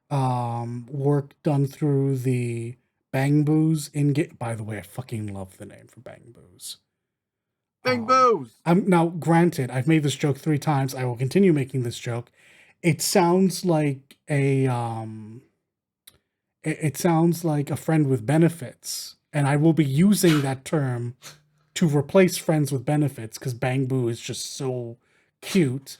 work done through the Bang Boos in game. By the way, I fucking love the name for Bang Boos. Bang Boos! Now, granted, I've made this joke 3 times. I will continue making this joke. It sounds like it sounds like a friend with benefits, and I will be using that term to replace friends with benefits because Bang Boo is just so cute.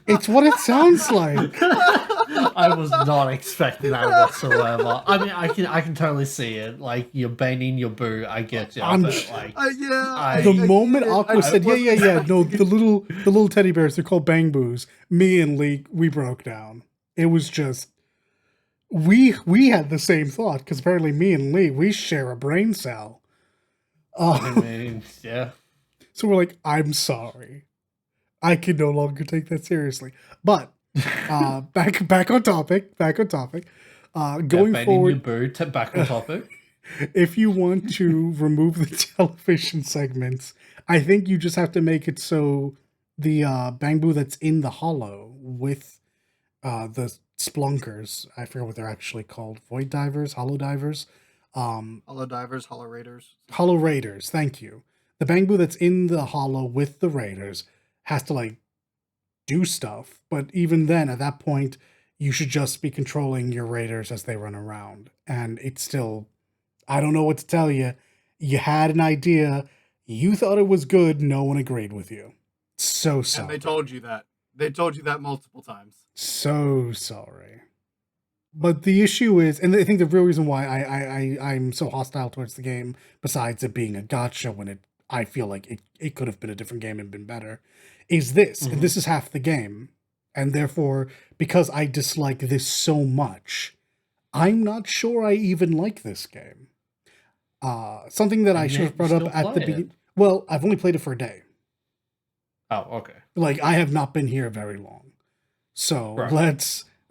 It's what it sounds like. I was not expecting that whatsoever. I mean, I can totally see it. Like, you're banging your boo. I get you. The moment Aqua said, yeah. No, the little teddy bears, they're called Bang Boos. Me and Lee, we broke down. It was just we had the same thought because apparently me and Lee, we share a brain cell. I mean, yeah. So we're like, I'm sorry. I can no longer take that seriously. But back on topic. Going forward, back on topic. If you want to remove the television segments, I think you just have to make it so the Bang Boo that's in the hollow with the splunkers, I forget what they're actually called, void divers, hollow divers. Hollow divers, hollow raiders. Hollow raiders, thank you. The Bang Boo that's in the hollow with the raiders has to like do stuff, but even then at that point you should just be controlling your raiders as they run around, and it's still, I don't know what to tell you. You had an idea, you thought it was good, no one agreed with you. So sorry. And they told you that multiple times. So sorry. But the issue is, and I think the real reason why I'm so hostile towards the game, besides it being a gotcha when I feel like it could have been a different game and been better, is this. And this is half the game. And therefore, because I dislike this so much, I'm not sure I even like this game. Something that I should have brought up at the beginning. Well, I've only played it for a day. Oh, okay. Like, I have not been here very long. So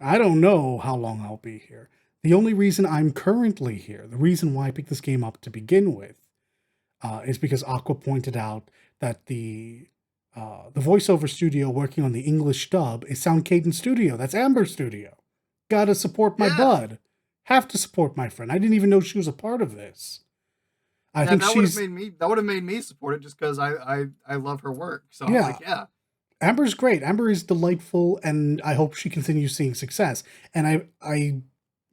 I don't know how long I'll be here. The only reason I'm currently here, the reason why I picked this game up to begin with, is because Aqua pointed out that the voiceover studio working on the English dub is Sound Cadence Studio. That's Amber Studio. Gotta support my bud. Have to support my friend. I didn't even know she was a part of this. I think that would have made me support it just because I love her work. So yeah. I'm like, yeah. Amber's great. Amber is delightful, and I hope she continues seeing success. And I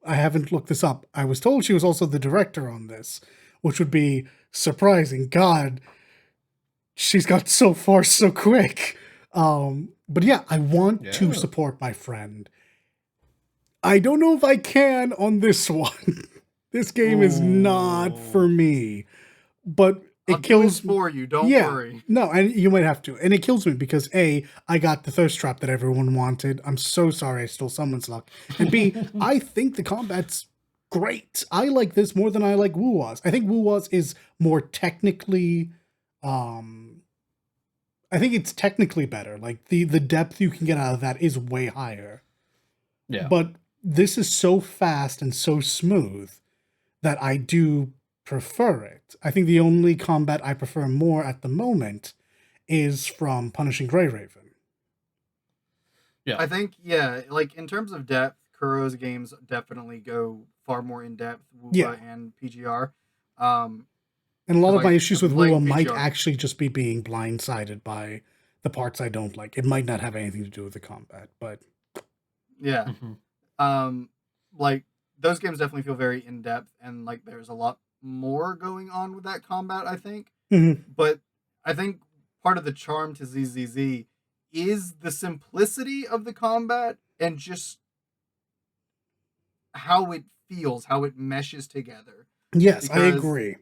haven't looked this up. I was told she was also the director on this, which would be surprising. God, she's got so far so quick. But yeah, I want to support my friend. I don't know if I can on this one. This game is not for me. But I'll it do it kills for you. Don't yeah. worry. No, and you might have to. And it kills me because A, I got the thirst trap that everyone wanted. I'm so sorry I stole someone's luck. And B, I think the combat's great. I like this more than I like Woo-Wah's. I think Woo-Wah's is more technically I think it's technically better. Like the depth you can get out of that is way higher. Yeah. But this is so fast and so smooth that I do prefer it. I think the only combat I prefer more at the moment is from Punishing Grey Raven. Yeah. I think, yeah, like in terms of depth, Kuro's games definitely go far more in depth, Yeah. WooWa and PGR. Um, And a lot 'Cause of my I've issues been with playing Woo might PGR. actually just be being blindsided by the parts I don't like. It might not have anything to do with the combat, but Yeah. Mhm. Like those games definitely feel very in depth, and like there's a lot more going on with that combat, I think. Mhm. But I think part of the charm to ZZZ is the simplicity of the combat and just how it feels, how it meshes together. Yes, I Because agree.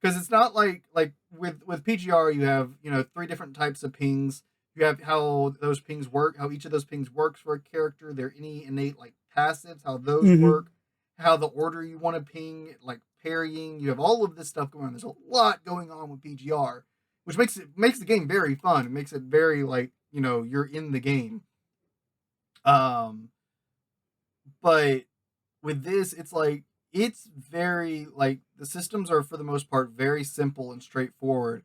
it's not like with PGR you have, you know, three different types of pings. You have how those pings work, how each of those pings works for a character. There are any innate like passives, how those Mhm. work, how the order you want to ping, like parrying. You have all of this stuff going on. There's a lot going on with PGR, which makes the game very fun. It makes it very like, you know, you're in the game. Um, but with this, it's like it's very like the systems are for the most part very simple and straightforward,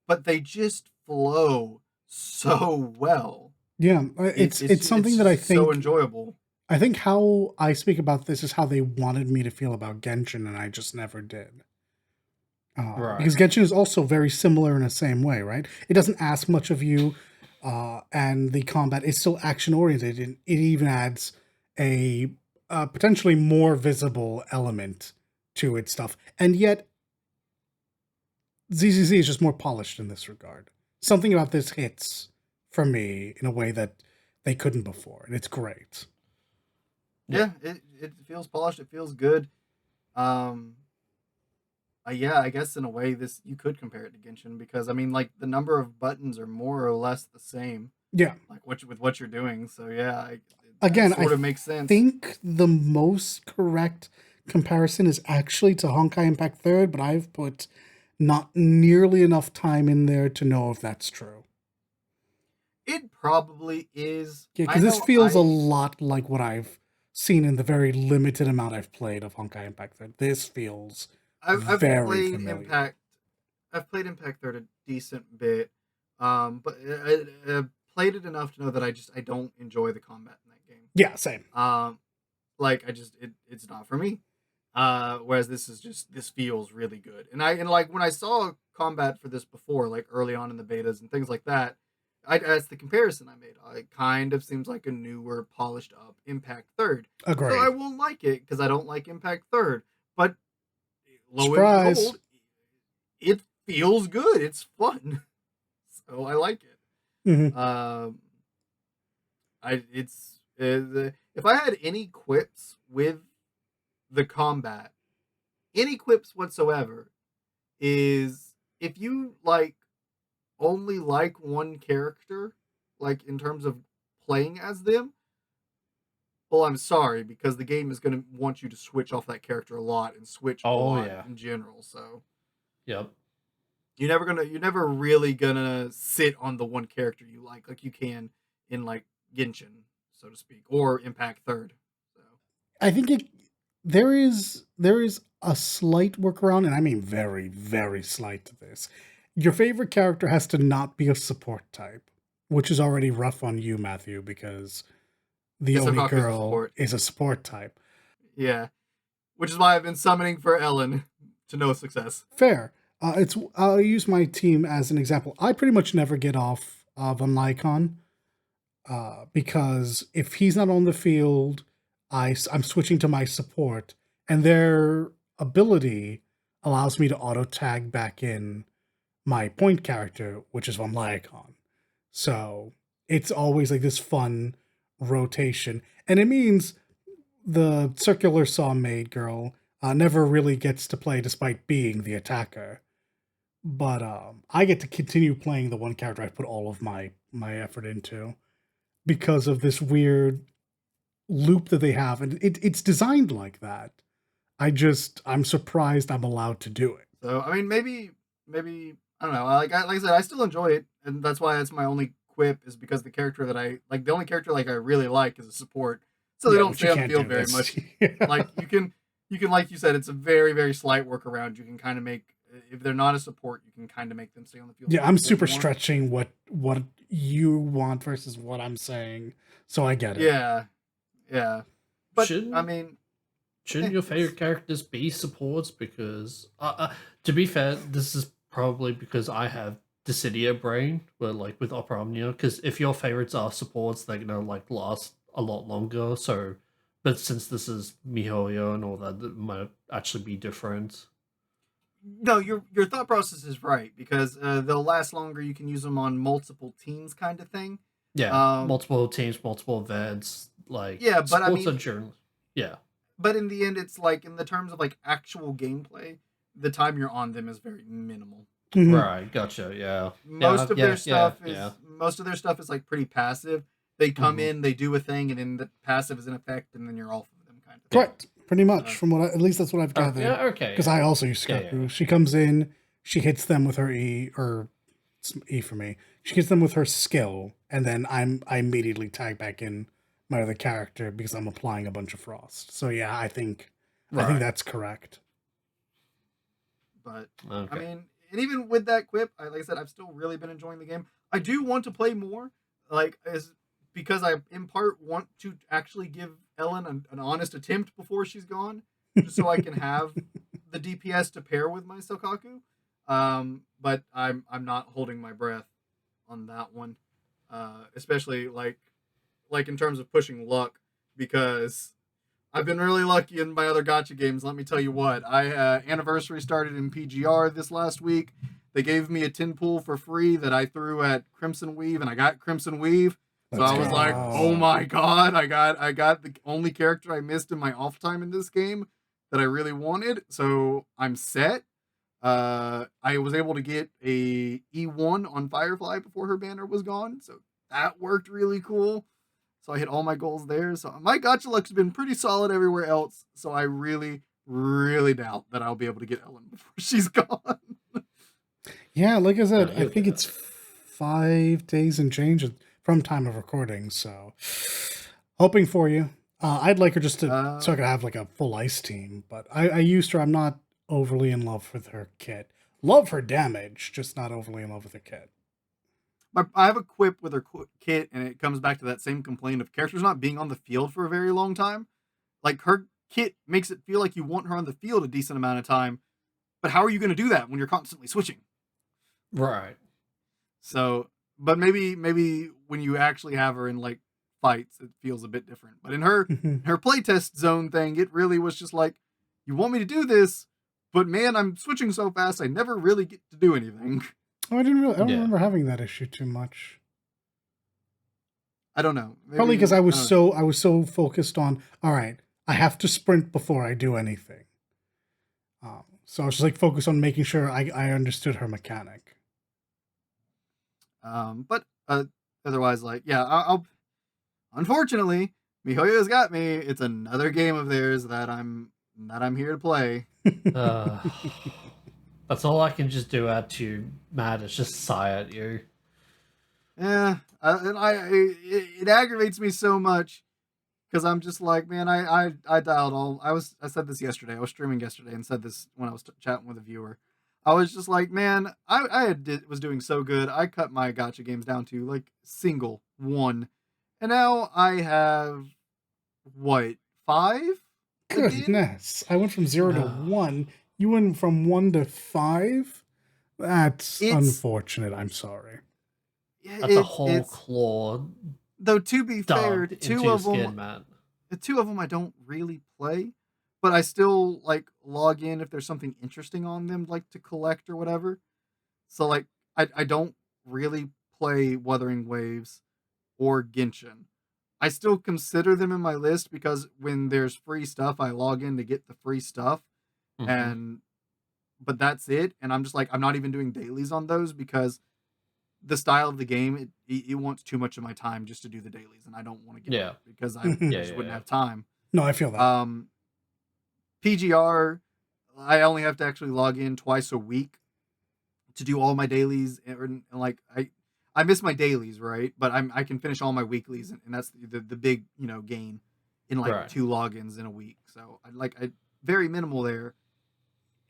but they just flow so well. Yeah, it's It's something that just so enjoyable. I think how I speak about this is how they wanted me to feel about Genshin, and I just never did. Right. Because Genshin is also very similar in the same way, right? It doesn't ask much of you, and the combat is still action oriented. And it even adds a potentially more visible element to its stuff, and yet ZZZ is just more polished in this regard. Something about this hits for me in a way that they couldn't before, and it's great. Yeah. Yeah, it feels polished. It feels good. Um, yeah, I guess in a way this you could compare it to Genshin because I mean like the number of buttons are more or less the same, Yeah. like with what you're doing. So yeah, that Again, I sort of makes sense. think the most correct comparison is actually to Honkai Impact Third, but I've put not nearly enough time in there to know if that's true. It probably is. Yeah, I because this know feels a lot like what I've seen in the very limited amount I've played of Honkai Impact Third. This feels I've very played familiar. Impact. I've played Impact Third a decent bit, but I played it enough to know that I don't enjoy the combat in that game. Yeah, same. Like it's not for me. Whereas this feels really good, and like when I saw combat for this before, like early on in the betas and things like that, that's the comparison I made. It kind of seems like a newer, polished up Impact Third. So I Agreed. won't like it because I don't like Impact Third. But lo and Surprise. behold, it feels good. It's fun, so I like it. Hmm. I it's if I had any quips with the combat, any quips whatsoever, is if you like only like one character, like in terms of playing as them, well, I'm sorry because the game is going to want you to switch off that character a lot and switch a Oh lot yeah. in general. So Yep. you're never really gonna sit on the one character you like you can in like Genshin, so to speak, or Impact Third. So I think there is a slight workaround, and I mean very, very slight to this. Your favorite character has to not be a support type, which is already rough on you, Matthew, because the yes, Oni Okaku's a girl support. is a support type. Yeah, which is why I've been summoning for Ellen to no success. Fair. It's I'll use my team as an example. I pretty much never get off Von Lycon because if he's not on the field, I'm switching to my support, and their ability allows me to auto tag back in my point character, which is Von Lycon. So it's always like this fun rotation, and it means the circular saw maid girl never really gets to play despite being the attacker. but I get to continue playing the one character I put all of my effort into because of this weird loop that they have, and it's designed like that. I'm surprised I'm allowed to do it. So I mean, maybe I don't know. Like I said, I still enjoy it, and that's why it's my only quip is because the character that I like, the only character like I really like is a support. So they Yeah, don't which you stay on the can't field do very this. much. Like you can like you said, it's a very slight workaround. You can kind of make if they're not a support, you can kind of make them stay on the field a Yeah, I'm little bit super more. stretching what you want versus what I'm saying, so I get it. Yeah, yeah. But I Shouldn't mean, shouldn't your it's favorite characters be supports? Because to be fair, this is probably because I have Dissidia brain, where like with Opera Omnia. Because if your favorites are supports, they're gonna like last a lot longer. So, but since this is MiHoYo and all that, it might actually be different. no, your thought process is right because they'll last longer. You can use them on multiple teams, kind of thing. Yeah, Um, multiple teams, multiple events. Like yeah, but I supports are mean, generally, yeah. but in the end, it's like in the terms of like actual gameplay, the time you're on them is very minimal. Mhm. Right, gotcha. Yeah, Most of their yeah, stuff yeah. is most of their stuff is like pretty passive. They come Hmm. in, they do a thing, and then the passive is in effect, and then you're off of them, kind of thing. Yeah. Correct, pretty much. So, From what at least that's what I've Oh, gathered. yeah. Okay. Because Yeah. I also use Yeah. Yeah. Skaku. She comes in, she hits them with her E, or it's E for me. She hits them with her skill, and then I immediately tag back in my other character because I'm applying a bunch of frost. So yeah, I think Right. that's correct. but I Okay. mean, and even with that quip, like I said, I've still really been enjoying the game. I do want to play more, like as because I in part want to actually give Ellen an honest attempt before she's gone, just so I can have the DPS to pair with my Sokaku. But I'm not holding my breath on that one, especially like in terms of pushing luck because I've been really lucky in my other gotcha games. Let me tell you what. I anniversary started in PGR this last week. They gave me a tin pool for free that I threw at Crimson Weave, and I got Crimson Weave. So Let's I was like, "Oh go. Nice. my god, I got the only character I missed in my off time in this game that I really wanted." So I'm set. I was able to get a E1 on Firefly before her banner was gone, so that worked really cool. So I hit all my goals there. So my gotcha luck's been pretty solid everywhere else. So I really doubt that I'll be able to get Ellen before she's gone. Yeah, like I No, said, I you'll think get it's it. 5 days and change from time of recording. So hoping for you. I'd like her just to so I Uh, could have like a full ice team, but I used her. I'm not overly in love with her kit. Love her damage, just not overly in love with her kit. I have a quip with her kit, and it comes back to that same complaint of characters not being on the field for a very long time. Like her kit makes it feel like you want her on the field a decent amount of time, but how are you going to do that when you're constantly switching? Right. So, but maybe when you actually have her in like fights, it feels a bit different. But in her playtest zone thing, it really was just like, you want me to do this, but man, I'm switching so fast, I never really get to do anything. Oh, I don't Yeah. remember having that issue too much. I don't know. Probably because Maybe I don't know. I was so focused on. All right, I have to sprint before I do anything. So I was just like focused on making sure I understood her mechanic. But otherwise, like yeah, I'll unfortunately, MiHoYo's got me. It's another game of theirs that I'm here to play. Uh, that's all I can just do at you, Matt. Is just sigh at you. Yeah, and it aggravates me so much because I'm just like, man, I dialed all. I said this yesterday. I was streaming yesterday and said this when I was chatting with a viewer. I was just like, man, was doing so good. I cut my gotcha games down to like single one, and now I have what 5 again. Goodness, I went from 0 to Uh, 1. You went from 1 to 5. That's It's unfortunate. I'm sorry. yeah, that's a it's whole it's claw though to be fair, dug into your skin, Matt. two of them I don't really play, but I still like log in if there's something interesting on them, like to collect or whatever. So like I don't really play Wuthering Waves or Genshin. I still consider them in my list because when there's free stuff, I log in to get the free stuff, Hmm. and but that's it. And I'm just like, I'm not even doing dailies on those because the style of the game, it wants too much of my time just to do the dailies, and I don't want to give it Yeah. up because I Mhm. Yeah, just yeah, wouldn't yeah. have time. No, I feel that. PGR, I only have to actually log in twice a week to do all my dailies, and like I miss my dailies, right? But I can finish all my weeklies, and that's the big gain in like Right. 2 logins in a week. So I very minimal there.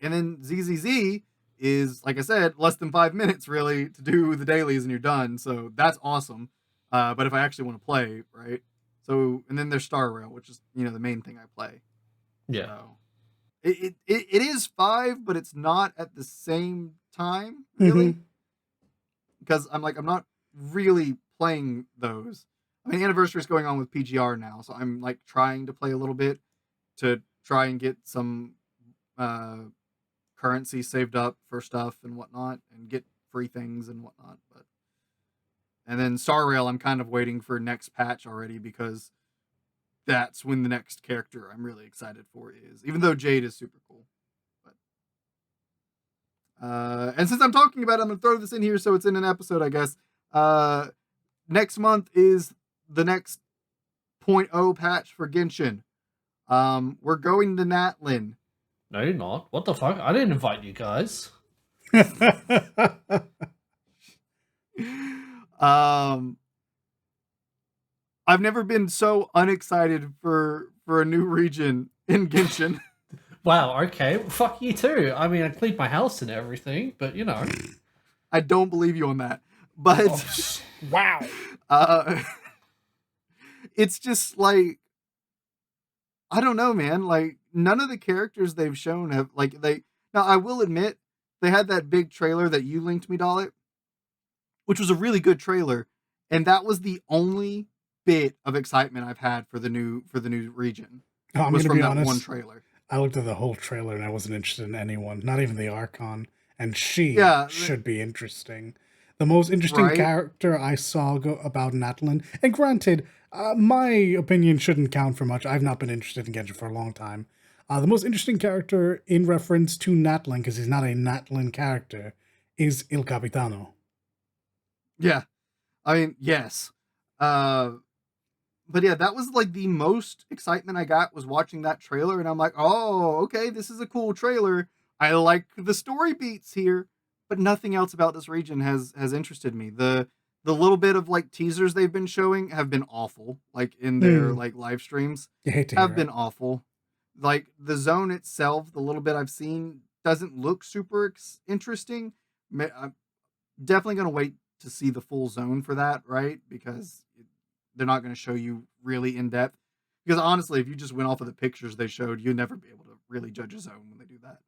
And then ZZZ is, like I said, less than 5 minutes really to do the dailies and you're done. So that's awesome. But if I actually want to play, right? So, and then there's Star Rail, which is, the main thing I play. Yeah. So it is 5, but it's not at the same time, really. Mhm. Because I'm not really playing those. I mean, anniversary is going on with PGR now. So I'm like trying to play a little bit to try and get some uh currency saved up for stuff and whatnot and get free things and whatnot. But and then Star Rail, I'm kind of waiting for next patch already because that's when the next character I'm really excited for is. Even though Jade is super cool. But and since I'm talking about it, I'm gonna throw this in here so it's in an episode, I guess. Next month is the next .0 patch for Genshin. We're going to Natlin. No, you're not. What the fuck? I didn't invite you guys. um I've never been so unexcited for a new region in Genshin. Wow, okay. Fuck you too. I mean, I cleaned my house and everything, but I don't believe you on that. But Oh, wow. uh it's just like I don't know, man. Like none of the characters they've shown have like they now I will admit they had that big trailer that you linked me, Dollet, which was a really good trailer, and that was the only bit of excitement I've had for the new region I'm was gonna from be that one honest. trailer. I looked at the whole trailer and I wasn't interested in anyone, not even the Archon. And she Yeah, should be interesting. The most interesting right. character I saw go about Natlin, and granted, my opinion shouldn't count for much. I've not been interested in Genshin for a long time. The most interesting character in reference to Natlin, because he's not a Natlin character, is Il Capitano. Yeah. I mean, yes. Uh but yeah, that was like the most excitement I got was watching that trailer and I'm like, "Oh, okay, this is a cool trailer. I like the story beats here." But nothing else about this region has interested me. The little bit of like teasers they've been showing have been awful, like in their like live streams You hate to have hear it. been awful. Like the zone itself, the little bit I've seen doesn't look super interesting. I'm definitely going to wait to see the full zone for that, right? Because they're not going to show you really in depth. Because honestly, if you just went off of the pictures they showed, you'd never be able to really judge a zone when they do that.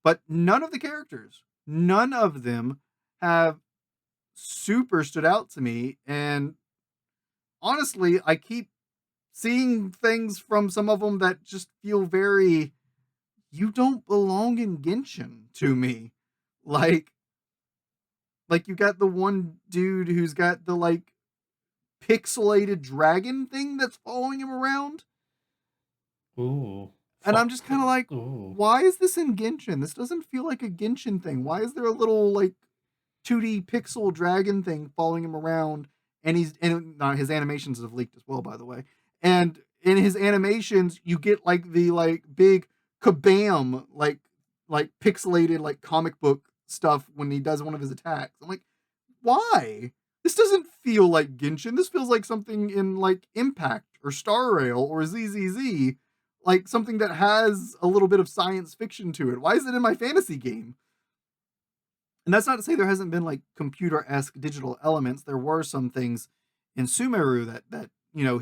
But none of the characters, none of them have super stood out to me. And honestly, I keep seeing things from some of them that just feel very, you don't belong in Genshin to me. Like, you got the one dude who's got the like pixelated dragon thing that's following him around. Ooh. And I'm Fuck. just kind of like, Ooh. why is this in Genshin? This doesn't feel like a Genshin thing. Why is there a little like 2D pixel dragon thing following him around? And his animations have leaked as well, by the way. And in his animations, you get like the like big kabam, like pixelated like comic book stuff when he does one of his attacks. I'm like, why? This doesn't feel like Genshin. This feels like something in like Impact or Star Rail or ZZZ, like something that has a little bit of science fiction to it. Why is it in my fantasy game? And that's not to say there hasn't been like computer-esque digital elements. There were some things in Sumeru that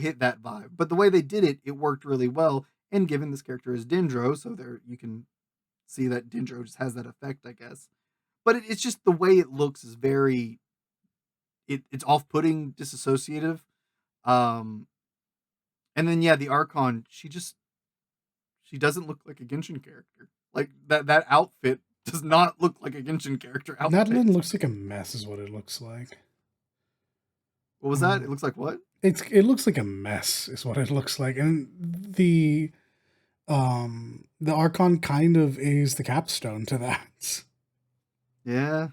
hit that vibe, but the way they did it, it worked really well. And given this character is Dendro, so there you can see that Dendro just has that effect, I guess. But it's just the way it looks is very it's off-putting, disassociative. Um, and then yeah, the Archon, she doesn't look like a Genshin character. Like that outfit does not look like a Genshin character outfit. Natlin looks like a mess, is what it looks like. What was that? It looks like what? It looks like a mess, is what it looks like, and the The Archon kind of is the capstone to that. Yeah.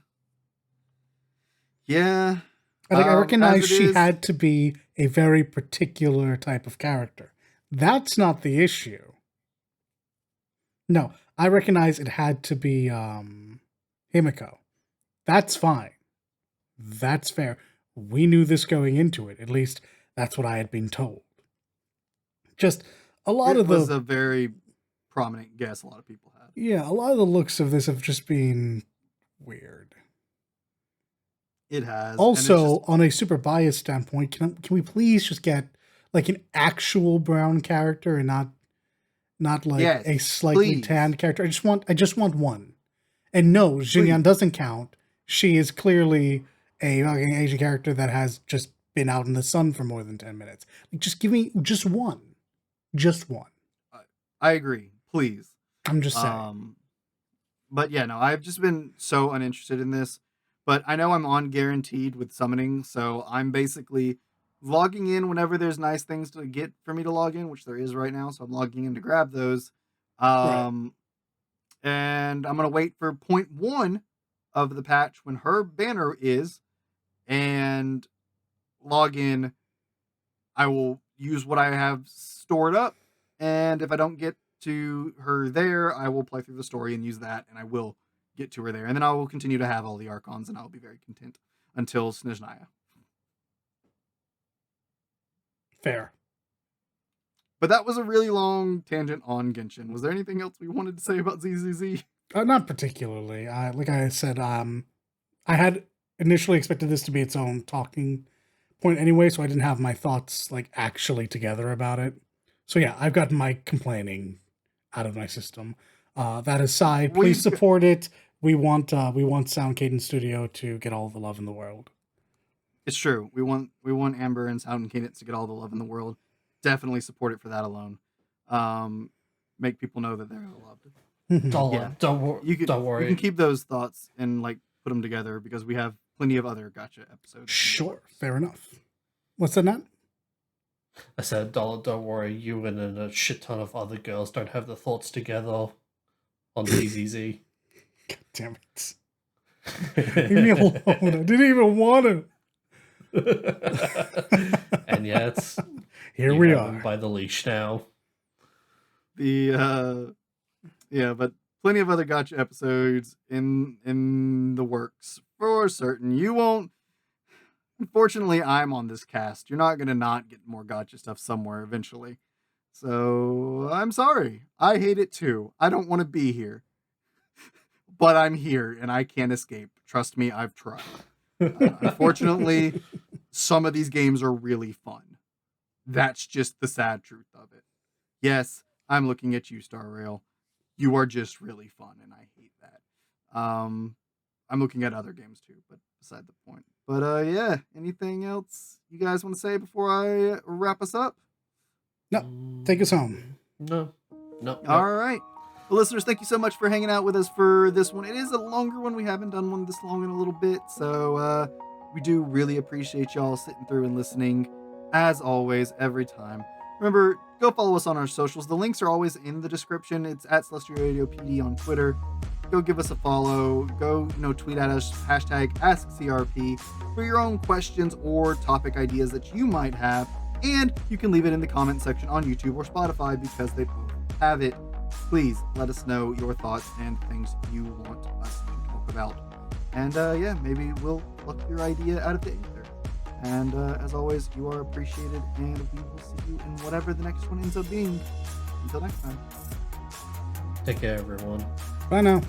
Yeah. Like, I As recognize it she is, had to be a very particular type of character. That's not the issue. No, I recognize it had to be Himiko. That's fine. That's fair. We knew this going into it. At least that's what I had been told. Just a lot it of was the a very prominent guess a lot of people had. yeah, a lot of the looks of this have just been weird. It has. And it's just, Also, on a super biased standpoint, can we please just get like an actual brown character and not like yes, a slightly please. tanned character? I just want one. And no, Xinyan Please. doesn't count. She is clearly a fucking Asian character that has just been out in the sun for more than 10 minutes. Like, just give me just one. Just one. I agree. Please. I'm just saying. But yeah, no, I've just been so uninterested in this. But I know I'm on guaranteed with summoning, so I'm basically logging in whenever there's nice things to get for me to log in, which there is right now. So I'm logging in to grab those. Right. And I'm gonna wait for point 1 of the patch when her banner is, and log in. I will use what I have stored up, and if I don't get to her there, I will play through the story and use that, and I will get to her there, and then I will continue to have all the Archons, and I'll be very content until Snezhnaya. Fair. But that was a really long tangent on Genshin. Was there anything else we wanted to say about ZZZ? Not particularly. Like I said, I had initially expected this to be its own talking point anyway, so I didn't have my thoughts like actually together about it. So yeah, I've got my complaining out of my system. That aside, please support it. We want Sound Cadence Studio to get all the love in the world. It's true. We want Amber and Sound Cadence to get all the love in the world. Definitely support it for that alone. Make people know that they're loved. Don't worry. You can keep those thoughts and like put them together because we have plenty of other gotcha episodes. Sure, fair enough. What's that, Nat? I said, don't worry. You and a shit ton of other girls don't have the thoughts together on ZZZ. God damn it. Leave me alone. I didn't even want to. And yet, here we are by the leash now. But plenty of other gotcha episodes in the works for certain. You won't. Unfortunately, I'm on this cast. You're not gonna not get more gotcha stuff somewhere eventually. So I'm sorry. I hate it too. I don't want to be here, but I'm here and I can't escape. Trust me, I've tried. Unfortunately, some of these games are really fun. That's just the sad truth of it. Yes, I'm looking at you, Star Rail. You are just really fun, and I hate that. I'm looking at other games too, but beside the point. But yeah, anything else you guys want to say before I wrap us up? No, take us home. No. All right. Well, listeners, thank you so much for hanging out with us for this one. It is a longer one. We haven't done one this long in a little bit, so we do really appreciate y'all sitting through and listening, as always, every time. Remember, go follow us on our socials. The links are always in the description. It's at Celestia Radio PD on Twitter. Go give us a follow. Go, tweet at us, #AskCRP for your own questions or topic ideas that you might have. And you can leave it in the comment section on YouTube or Spotify because they both have it. Please let us know your thoughts and things you want us to talk about. And maybe we'll pluck your idea out of the ether. And as always, you are appreciated, and we will see you in whatever the next one ends up being. Until next time. Take care, everyone. Bye now.